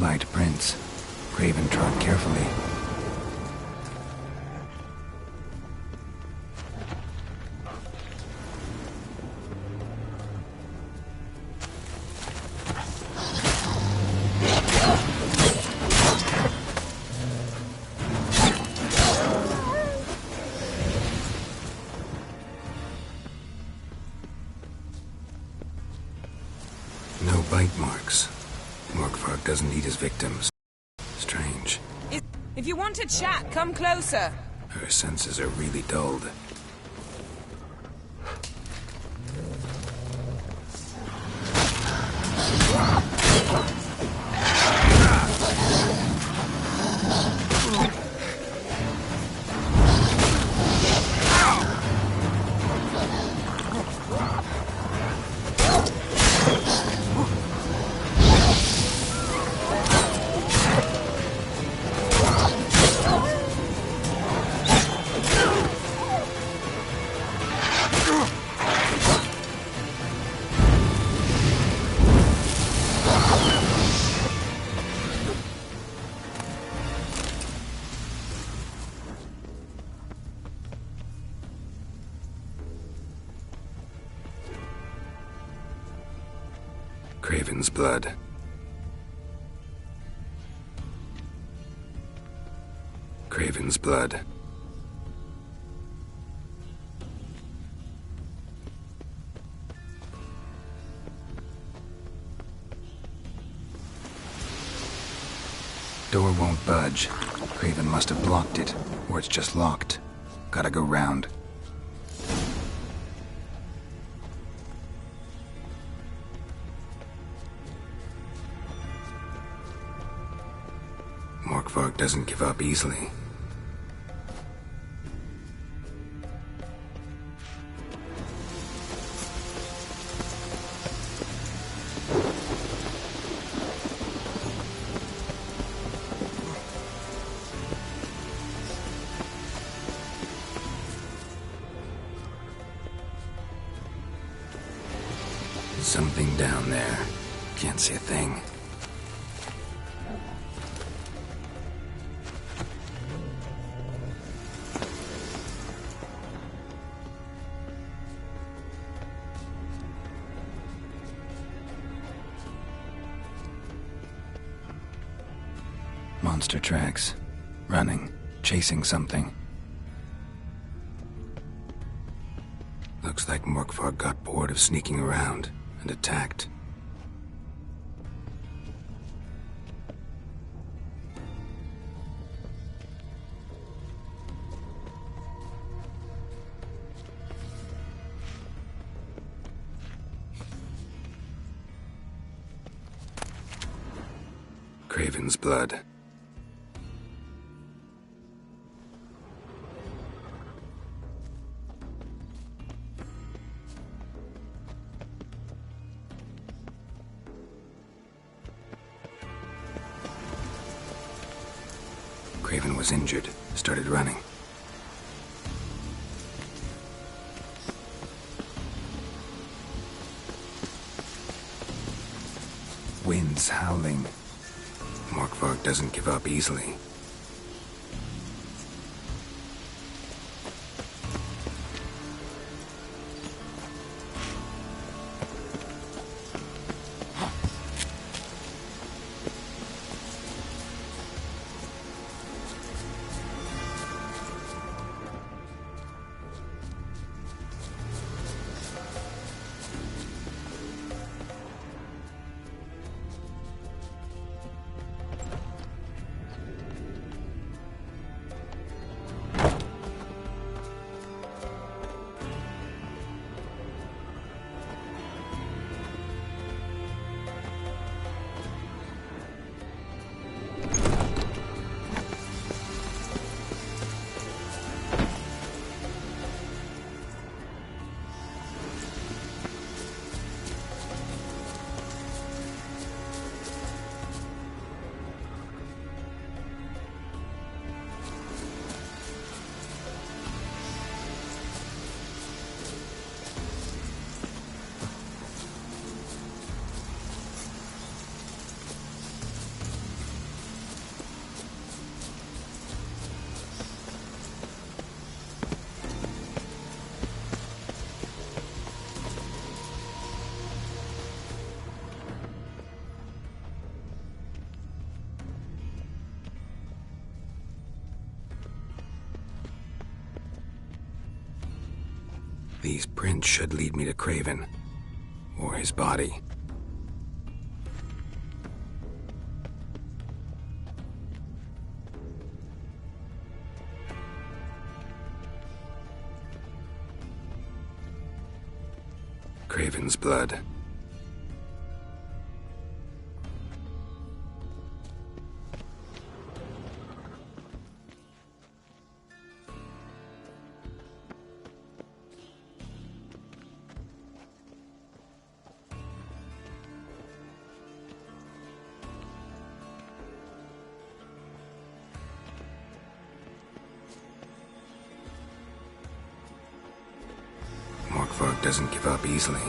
Light prints. Craven trod carefully. No bite marks. Morkvarg doesn't eat his victims. Strange.
If you want to chat, come closer.
Her senses are really dulled. Craven's blood. Craven's blood. Door won't budge. Craven must have blocked it, or it's just locked. Gotta go round. Morkvarg doesn't give up easily. Something down there. Can't see a thing. Monster tracks. Running. Chasing something. Looks like Morkvarg got bored of sneaking around and attacked. Craven's blood. was injured, started running. Wind's howling. Morkvarg doesn't give up easily. These prints should lead me to Craven. Or his body. Craven's blood. Morkvarg doesn't give up easily.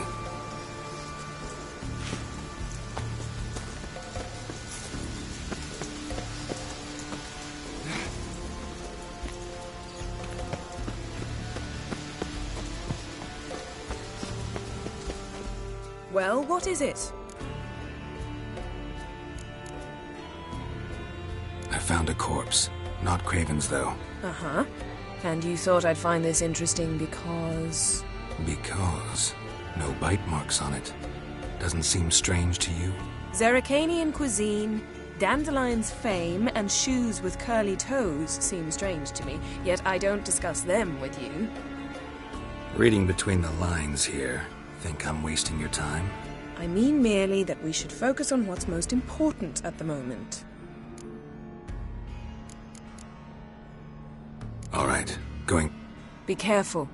Well, what is it?
I found a corpse. Not Craven's, though.
Uh-huh. And you thought I'd find this interesting because...
Because no bite marks on it. Doesn't seem strange to you?
Zerrikanian cuisine, Dandelion's fame, and shoes with curly toes seem strange to me, yet I don't discuss them with you.
Reading between the lines here, think I'm wasting your time?
I mean merely that we should focus on what's most important at the moment.
All right, going.
Be careful.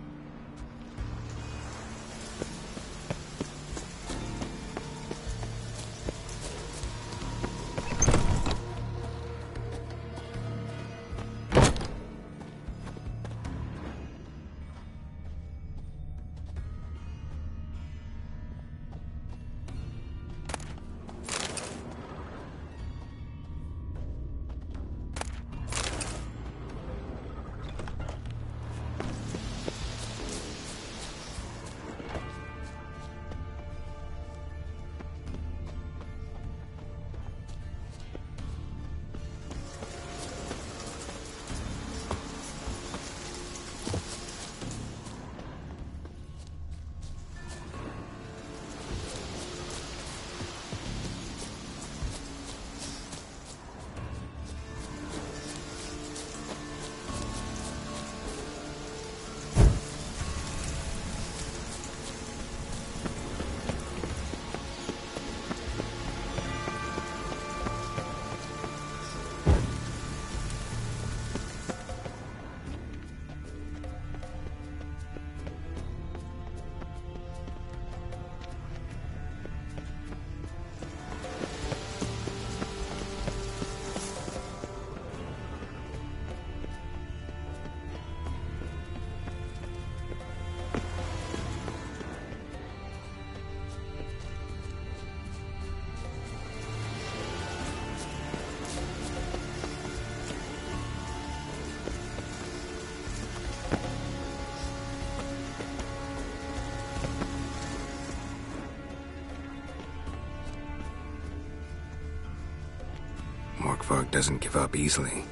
Morkvarg doesn't give up easily.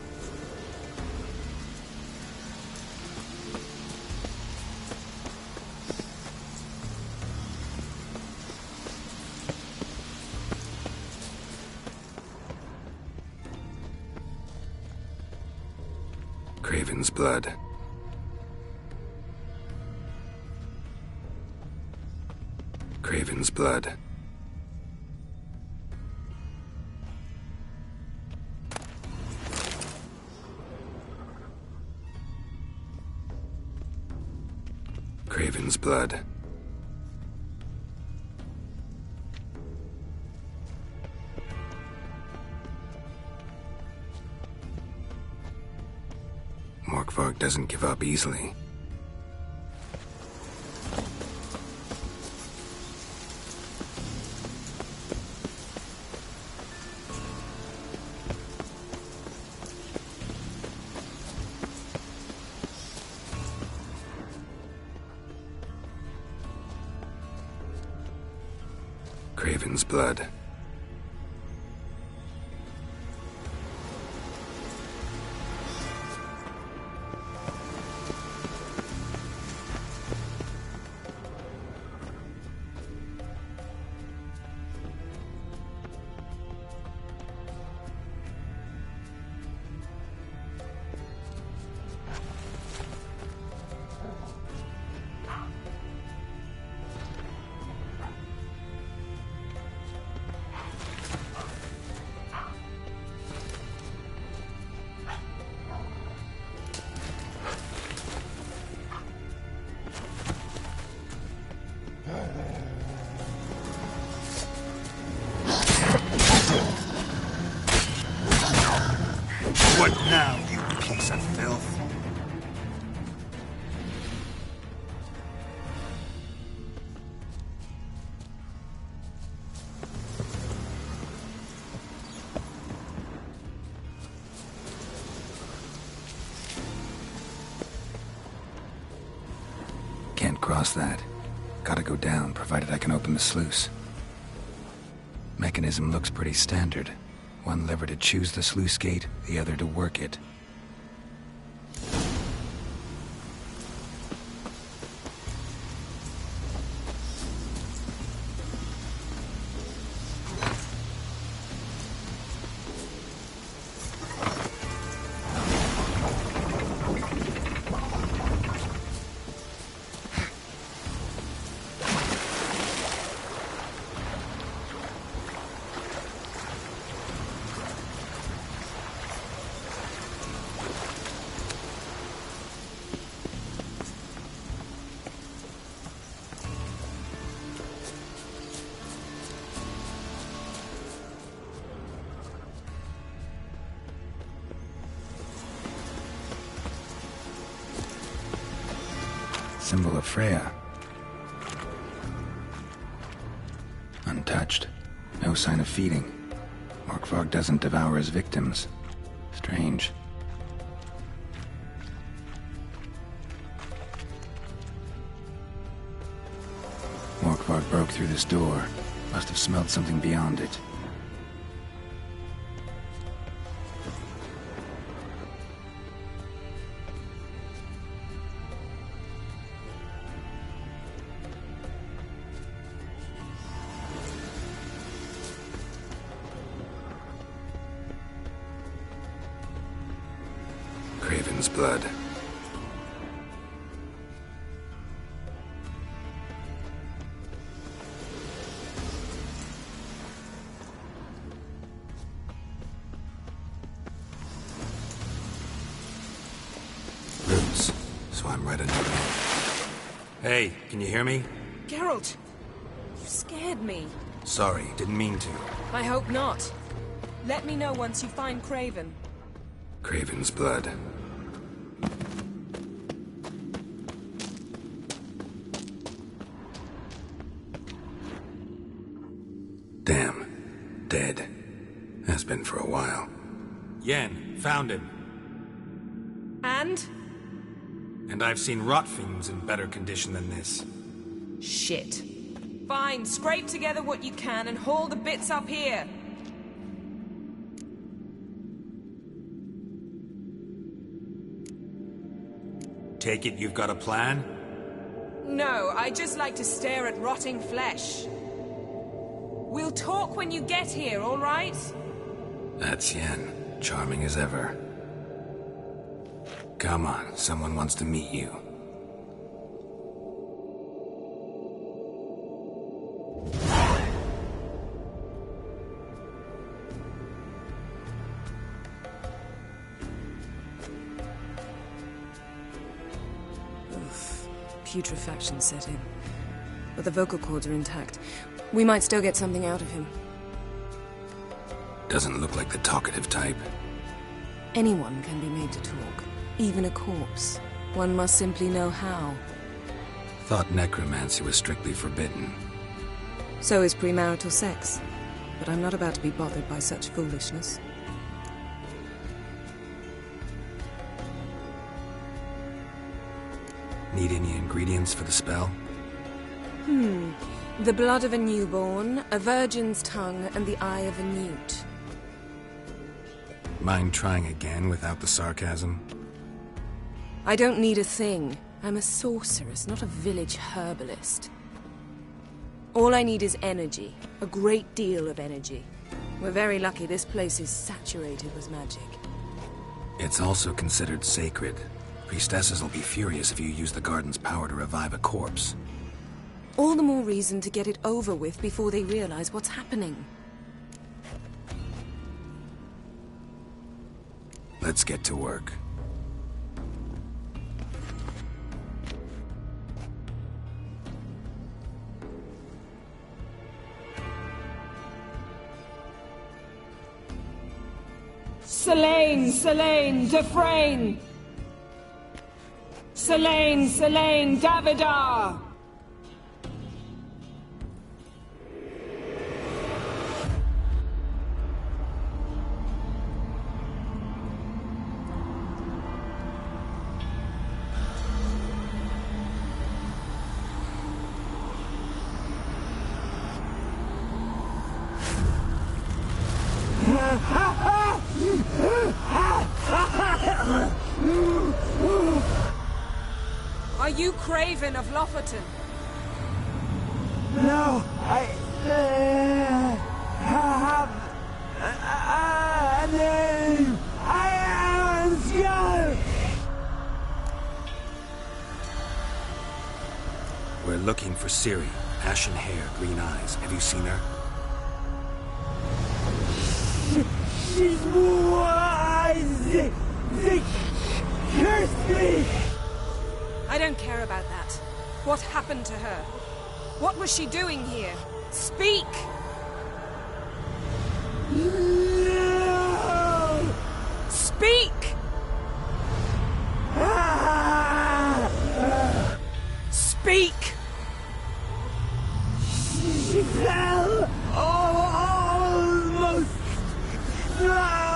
Craven's blood. Craven's blood. Craven's blood. Morkvarg doesn't give up easily. Craven's blood.
What now, you piece of filth?
Can't cross that. Gotta go down, provided I can open the sluice. Mechanism looks pretty standard. One lever to choose the sluice gate, the other to work it. Symbol of Freya. Untouched. No sign of feeding. Morkvarg doesn't devour his victims. Strange. Morkvarg broke through this door. Must have smelled something beyond it. Craven's blood. Roots, so I'm right under them.
Hey, can you hear me?
Geralt, you scared me.
Sorry, didn't mean to.
I hope not. Let me know once you find Craven.
Craven's blood. Damn. Dead. Has been for a while.
Yen, found him.
And?
And I've seen rot fumes in better condition than this.
Shit. Fine, scrape together what you can and haul the bits up here.
Take it you've got a plan?
No, I just like to stare at rotting flesh. We'll talk when you get here, all right?
That's Yen. Charming as ever. Come on, someone wants to meet you.
Putrefaction set in. But the vocal cords are intact. We might still get something out of him.
Doesn't look like the talkative type.
Anyone can be made to talk. Even a corpse. One must simply know how.
Thought necromancy was strictly forbidden.
So is premarital sex. But I'm not about to be bothered by such foolishness.
Need any ingredients for the spell?
The blood of a newborn, a virgin's tongue, and the eye of a newt.
Mind trying again without the sarcasm?
I don't need a thing. I'm a sorceress, not a village herbalist. All I need is energy. A great deal of energy. We're very lucky this place is saturated with magic.
It's also considered sacred. Priestesses will be furious if you use the garden's power to revive a corpse.
All the more reason to get it over with before they realize what's happening.
Let's get to work.
Selene, Dufresne! Selene, Davidar! Are you Craven of Lofferton?
No, I have a name. I am Skull.
We're looking for Ciri. Ashen hair, green eyes. Have you seen her?
She's wise. They cursed me.
I don't care about that. What happened to her? What was she doing here? Speak!
No!
Speak! Speak!
She fell almost drowned.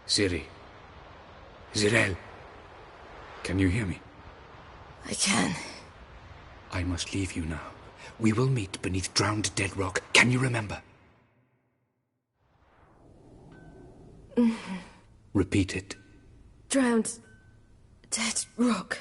Ciri. Zirel. Can you hear me?
I can.
I must leave you now. We will meet beneath drowned dead rock. Can you remember? Repeat it.
Drowned dead rock.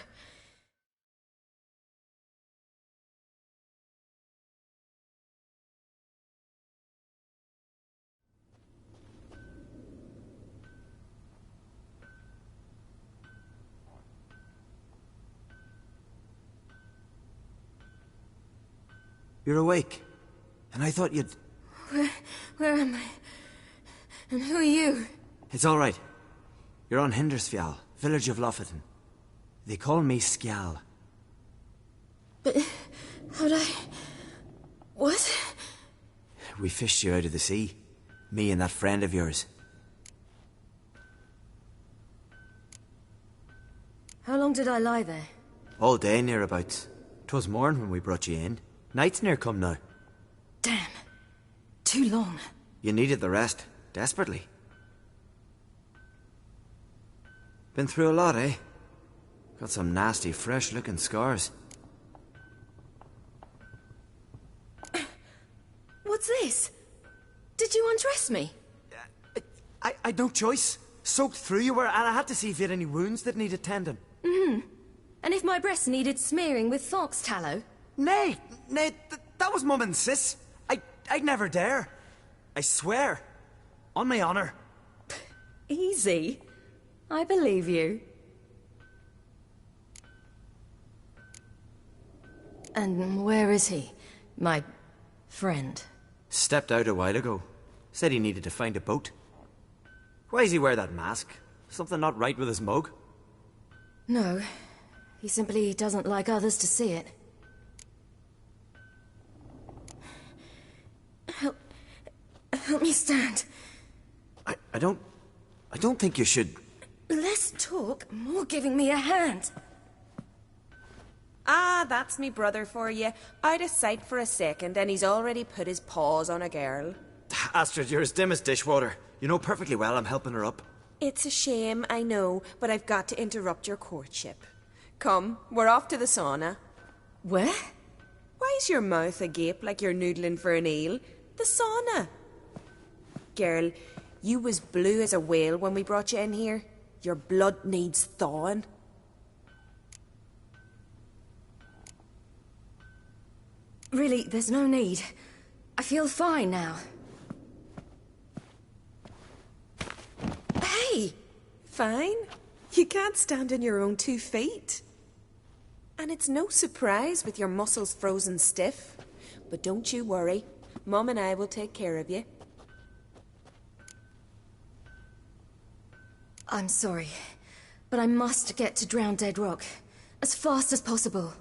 You're awake. And I thought you'd...
Where am I? And who are you?
It's all right. You're on Hindersfjall, village of Lofoten. They call me Skjal.
But... how'd I... What?
We fished you out of the sea. Me and that friend of yours.
How long did I lie there?
All day, nearabouts. 'Twas morn when we brought you in. Night's near come now.
Damn. Too long.
You needed the rest, desperately. Been through a lot, eh? Got some nasty, fresh-looking scars.
What's this? Did you undress me?
I'd no choice. Soaked through you were, and I had to see if you had any wounds that needed tending.
Mm-hmm. And if my breasts needed smearing with fox tallow?
Nay, that was Mum and Sis. I'd never dare. I swear. On my honor.
Easy. I believe you. And where is he? My friend?
Stepped out a while ago. Said he needed to find a boat. Why does he wear that mask? Something not right with his mug?
No. He simply doesn't like others to see it. Help me stand.
I don't think you should...
Less talk, more giving me a hand.
Ah, that's me brother for you. Out of sight for a second, and he's already put his paws on a girl.
Astrid, you're as dim as dishwater. You know perfectly well I'm helping her up.
It's a shame, I know, but I've got to interrupt your courtship. Come, we're off to the sauna.
Where?
Why's your mouth agape like you're noodling for an eel? The sauna. Girl, you was blue as a whale when we brought you in here. Your blood needs thawing.
Really, there's no need. I feel fine now.
Hey! Fine? You can't stand on your own 2 feet. And it's no surprise with your muscles frozen stiff. But don't you worry. Mum and I will take care of you.
I'm sorry, but I must get to Drowned Dead Rock as fast as possible.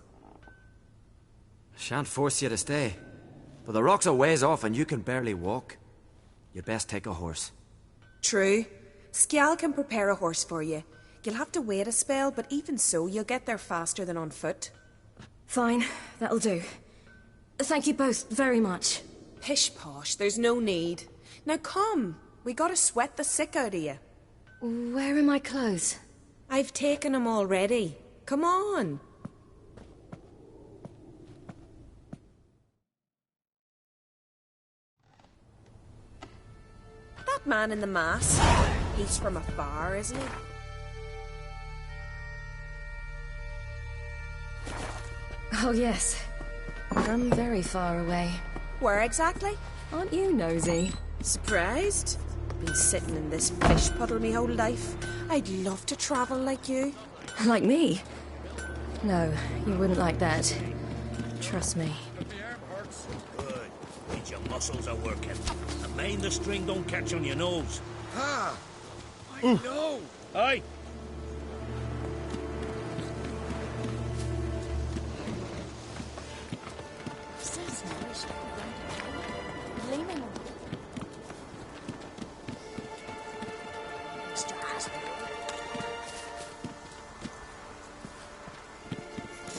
Shan't force you to stay. But the rock's a ways off and you can barely walk. You'd best take a horse.
True. Skjal can prepare a horse for you. You'll have to wait a spell, but even so, you'll get there faster than on foot.
Fine, that'll do. Thank you both very much.
Pish-posh, there's no need. Now come, we gotta sweat the sick out of you.
Where are my clothes?
I've taken them already. Come on. That man in the mask, he's from afar, isn't he?
Oh, yes. From very far away.
Where exactly?
Aren't you nosy?
Surprised? Been sitting in this fish puddle me whole life. I'd love to travel like you.
Like me? No, you wouldn't like that. Trust me.
Good. Means your muscles are working. And mind the string don't catch on your nose.
Ah! I know!
Aye.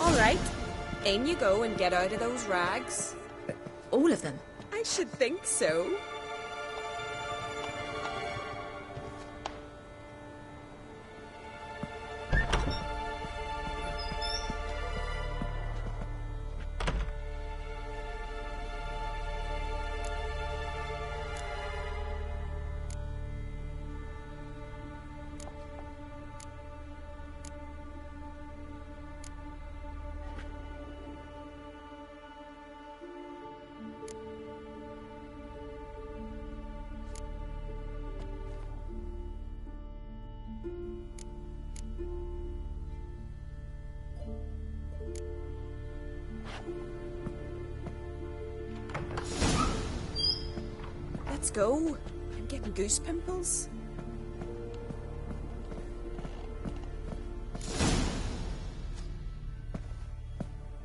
All right. In you go and get out of those rags.
All of them?
I should think so. let's go. I'm getting goose pimples.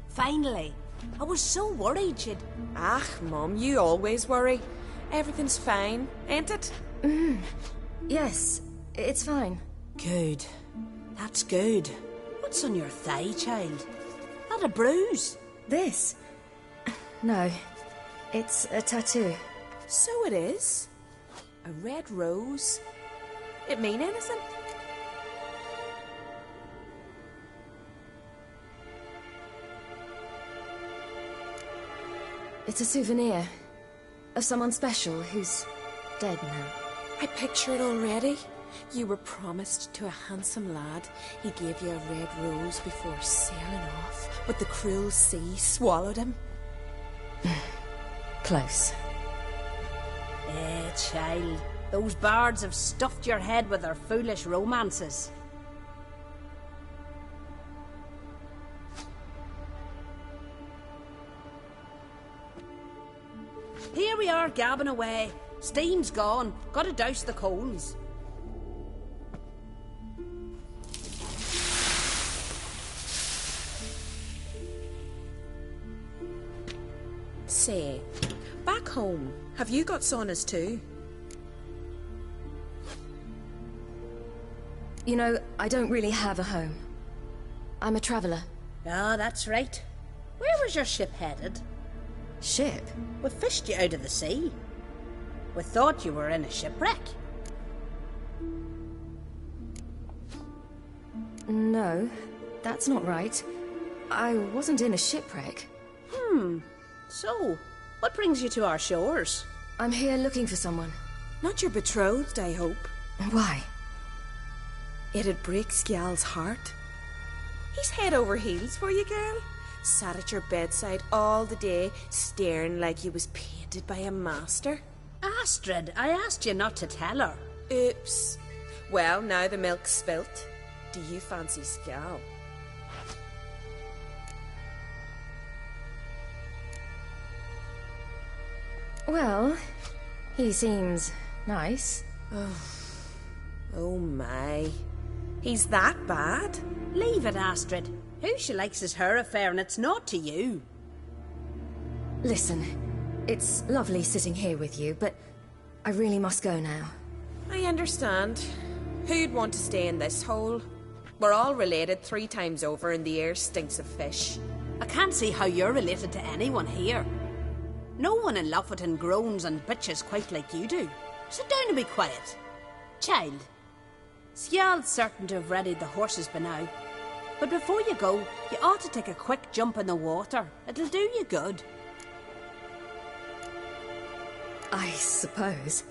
Finally. I was so worried you'd...
Ah, Mum, you always worry. Everything's fine, ain't it?
Yes, it's fine.
Good. That's good. What's on your thigh, child? Not a bruise?
This? No. It's a tattoo.
So it is. A red rose. It mean anything?
It's a souvenir of someone special who's dead now.
I picture it already. You were promised to a handsome lad. He gave you a red rose before sailing off, but the cruel sea swallowed him.
Close.
Child. Those bards have stuffed your head with their foolish romances. Here we are, gabbing away. Steam's gone. Gotta douse the coals.
Say, back home, have you got saunas too?
You know, I don't really have a home. I'm a traveller.
Ah, that's right. Where was your ship headed?
Ship?
We fished you out of the sea. We thought you were in a shipwreck.
No, that's not right. I wasn't in a shipwreck.
So, what brings you to our shores?
I'm here looking for someone.
Not your betrothed, I hope.
Why?
It'd break Skjal's heart. He's head over heels for you, girl. Sat at your bedside all the day, staring like he was painted by a master.
Astrid, I asked you not to tell her.
Oops. Well, now the milk's spilt. Do you fancy Skjal?
Well, he seems nice.
Oh my. He's that bad?
Leave it, Astrid. Who she likes is her affair, and it's not to you.
Listen, it's lovely sitting here with you, but I really must go now.
I understand. Who'd want to stay in this hole? We're all related 3 times over, and the air stinks of fish.
I can't see how you're related to anyone here. No one in Lofferton groans and bitches quite like you do. Sit down and be quiet. Child, Skjal's certain to have readied the horses by now. But before you go, you ought to take a quick jump in the water. It'll do you good.
I suppose.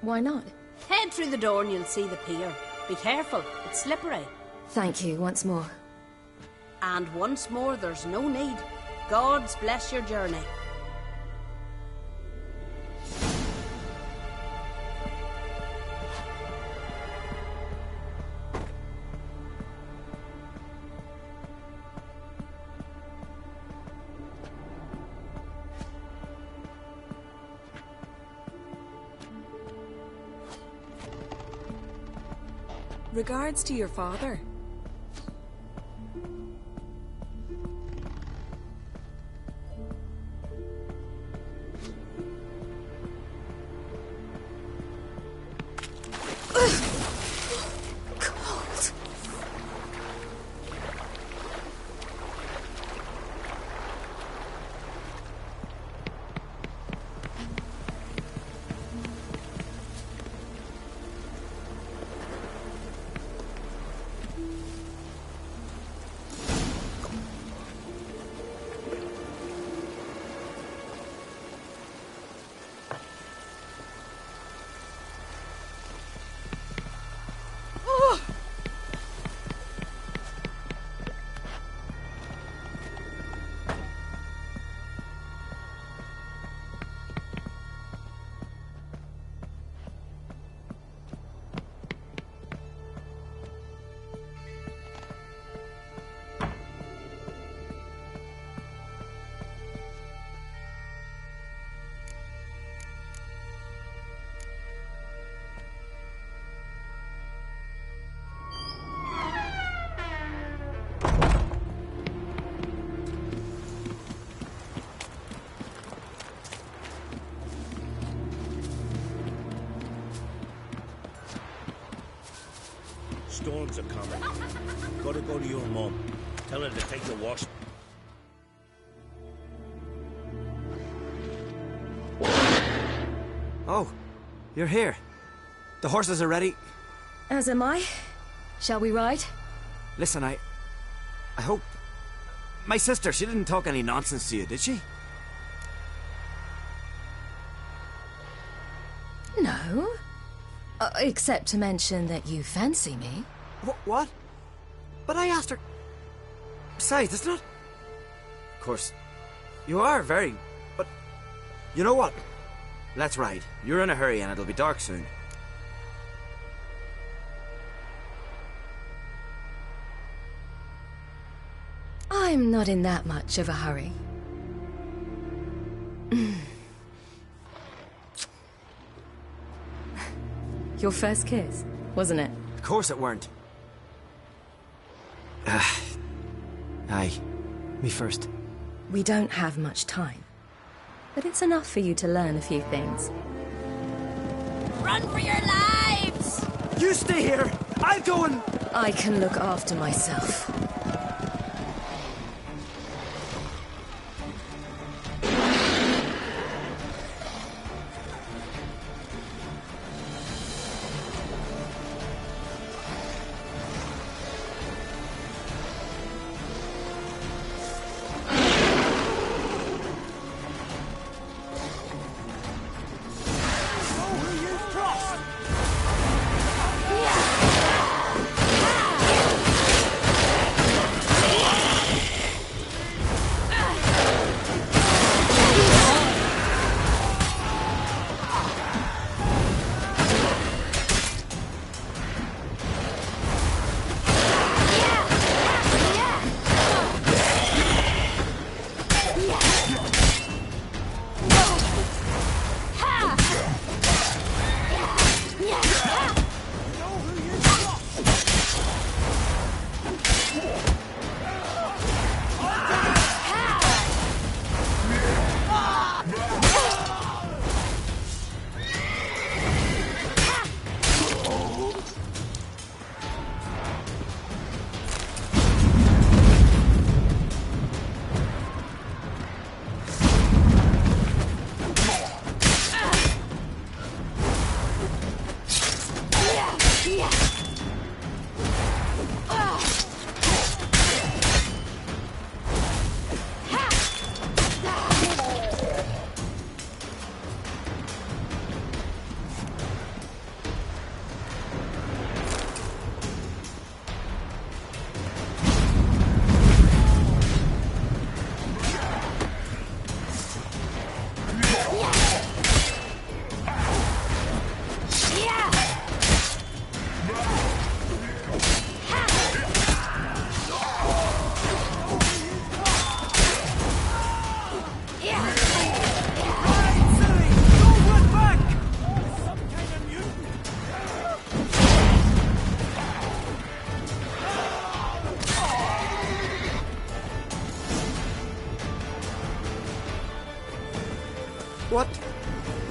Why not?
Head through the door and you'll see the pier. Be careful, it's slippery.
Thank you once more.
And once more, there's no need. God's bless your journey.
Regards to your father.
Cold.
storms are coming. Gotta go to your mum. Tell her to take the wash.
Oh, you're here. The horses are ready.
As am I. Shall we ride?
Listen, I hope... My sister, she didn't talk any nonsense to you, did she?
No. Except to mention that you fancy me.
What? But I asked her... Besides, it's not... Of course, you are very... But... You know what? Let's ride. You're in a hurry and it'll be dark soon.
I'm not in that much of a hurry. Your first kiss, wasn't it?
Of course it weren't. Aye. Me first.
We don't have much time. But it's enough for you to learn a few things.
Run for your lives!
You stay here! I'll go and...
I can look after myself.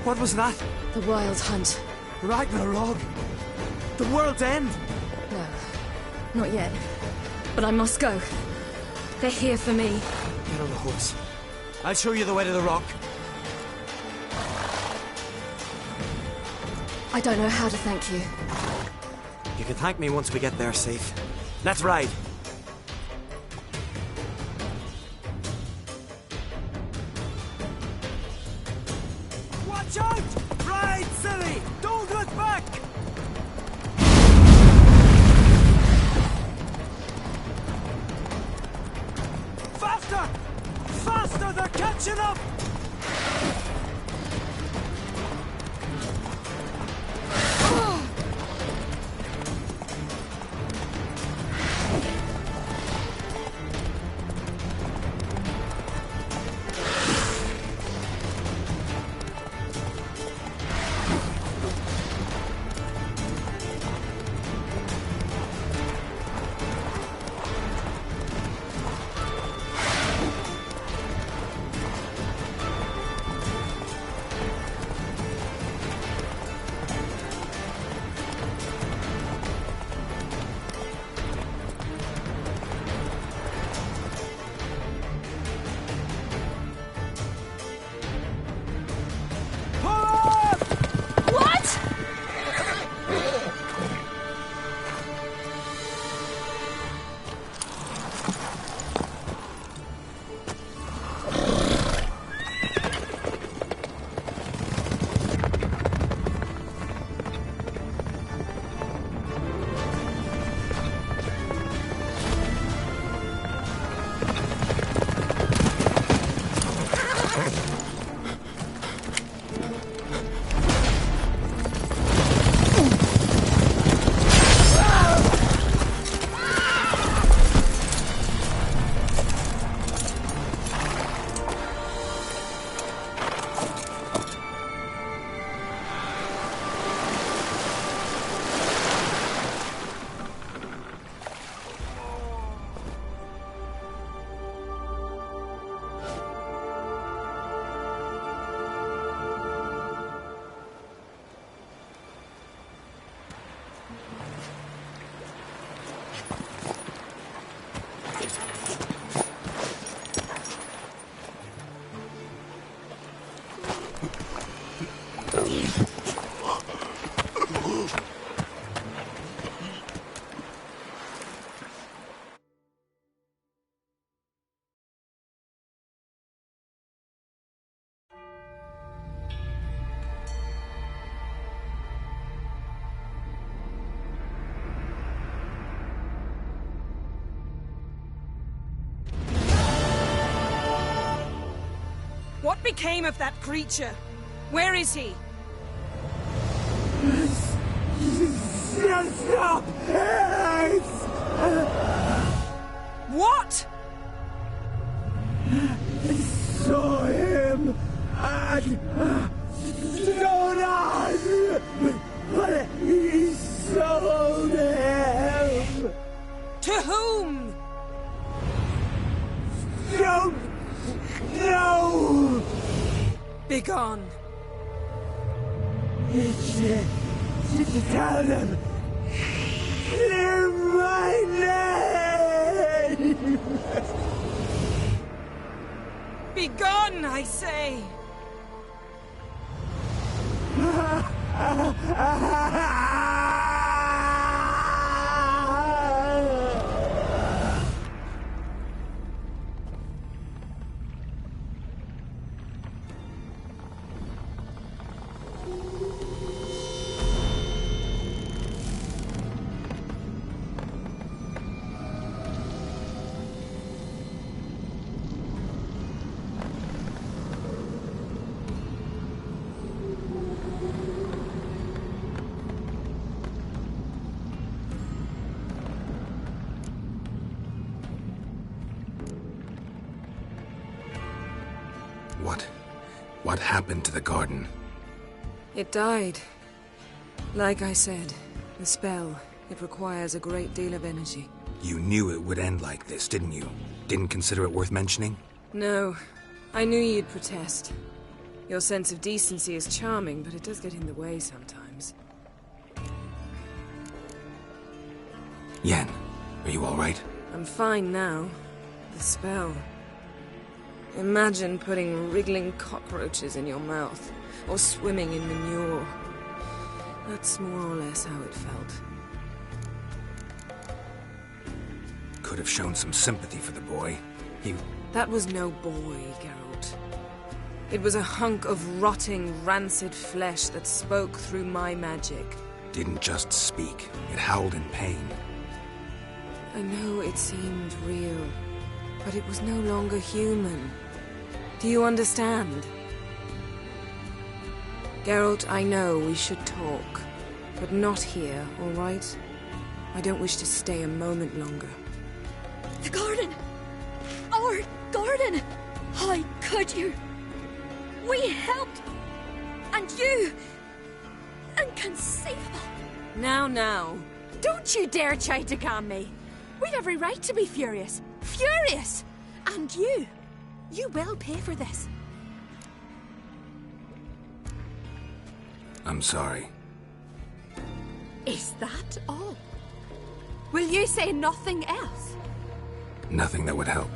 What was that?
The Wild Hunt.
Ragnarok? The world's end?
No, not yet. But I must go. They're here for me.
Get on the horse. I'll show you the way to the rock.
I don't know how to thank you.
You can thank me once we get there safe. Let's ride.
Watch out! Ride, silly! Don't look back! Faster! Faster! They're catching up!
became of that creature? Where is he?
Stop!
What?
I saw him at Stonehouse, but he sold him.
To whom?
Don't know.
Begone.
Tell them. Clear my name.
Begone, I say.
What happened to the garden?
It died. Like I said, the spell, it requires a great deal of energy.
You knew it would end like this, didn't you? Didn't consider it worth mentioning?
No. I knew you'd protest. Your sense of decency is charming, but it does get in the way sometimes.
Yen, are you all right?
I'm fine now. The spell. Imagine putting wriggling cockroaches in your mouth, or swimming in manure. That's more or less how it felt.
Could have shown some sympathy for the boy.
That was no boy, Geralt. It was a hunk of rotting, rancid flesh that spoke through my magic.
Didn't just speak. It howled in pain.
I know it seemed real, but it was no longer human. Do you understand? Geralt, I know we should talk, but not here, all right? I don't wish to stay a moment longer.
The garden! Our garden! How could you? We helped! And you! Inconceivable!
Now.
Don't you dare try to calm me. We'd every right to be furious. Furious! And you will pay for this.
I'm sorry.
Is that all? Will you say nothing else?
Nothing that would help.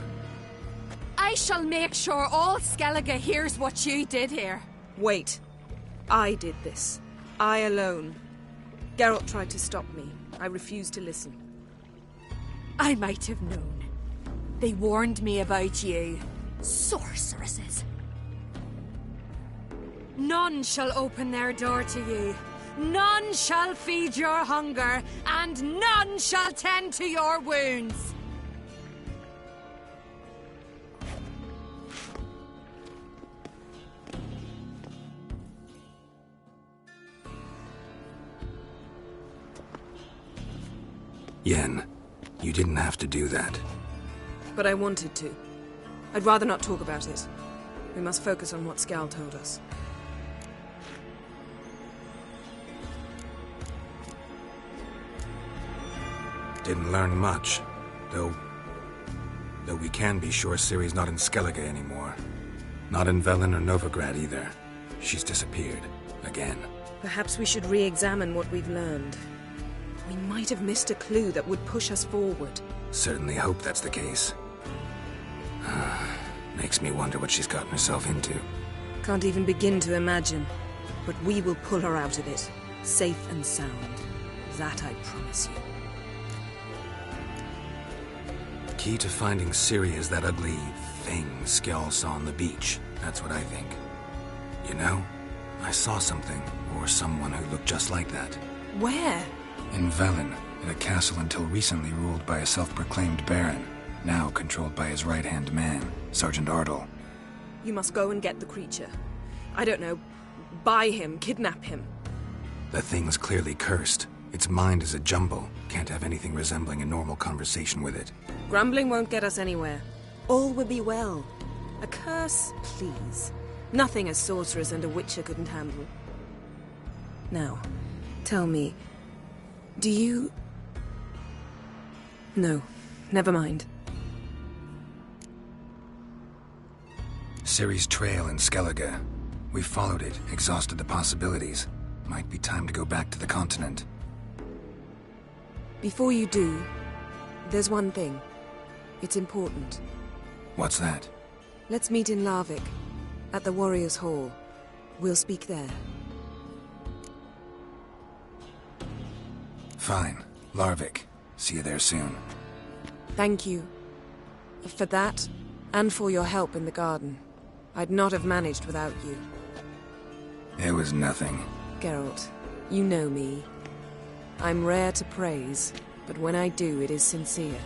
I shall make sure all Skellige hears what you did here.
Wait. I did this. I alone. Geralt tried to stop me. I refused to listen.
I might have known. They warned me about you. Sorceresses. None shall open their door to you. None shall feed your hunger, and none shall tend to your wounds.
Yen, you didn't have to do that.
But I wanted to. I'd rather not talk about it. We must focus on what Skal told us.
Didn't learn much, though we can be sure Ciri's not in Skellige anymore. Not in Velen or Novigrad either. She's disappeared. Again.
Perhaps we should re-examine what we've learned. We might have missed a clue that would push us forward.
Certainly hope that's the case. Makes me wonder what she's gotten herself into.
Can't even begin to imagine. But we will pull her out of it. Safe and sound. That I promise you.
Key to finding Ciri is that ugly thing Skjall saw on the beach. That's what I think. You know, I saw something, or someone who looked just like that.
Where?
In Velen, in a castle until recently ruled by a self-proclaimed baron, now controlled by his right-hand man, Sergeant Ardle.
You must go and get the creature. I don't know, buy him, kidnap him.
The thing was clearly cursed. Its mind is a jumble. Can't have anything resembling a normal conversation with it.
Grumbling won't get us anywhere. All will be well. A curse, please. Nothing a sorceress and a witcher couldn't handle. Now, tell me, do you... No, never mind.
Ciri's trail in Skellige. We followed it, exhausted the possibilities. Might be time to go back to the continent.
Before you do, there's one thing. It's important.
What's that?
Let's meet in Larvik, at the Warriors' Hall. We'll speak there.
Fine. Larvik. See you there soon.
Thank you. For that, and for your help in the garden. I'd not have managed without you.
It was nothing.
Geralt, you know me. I'm rare to praise, but when I do, it is sincere.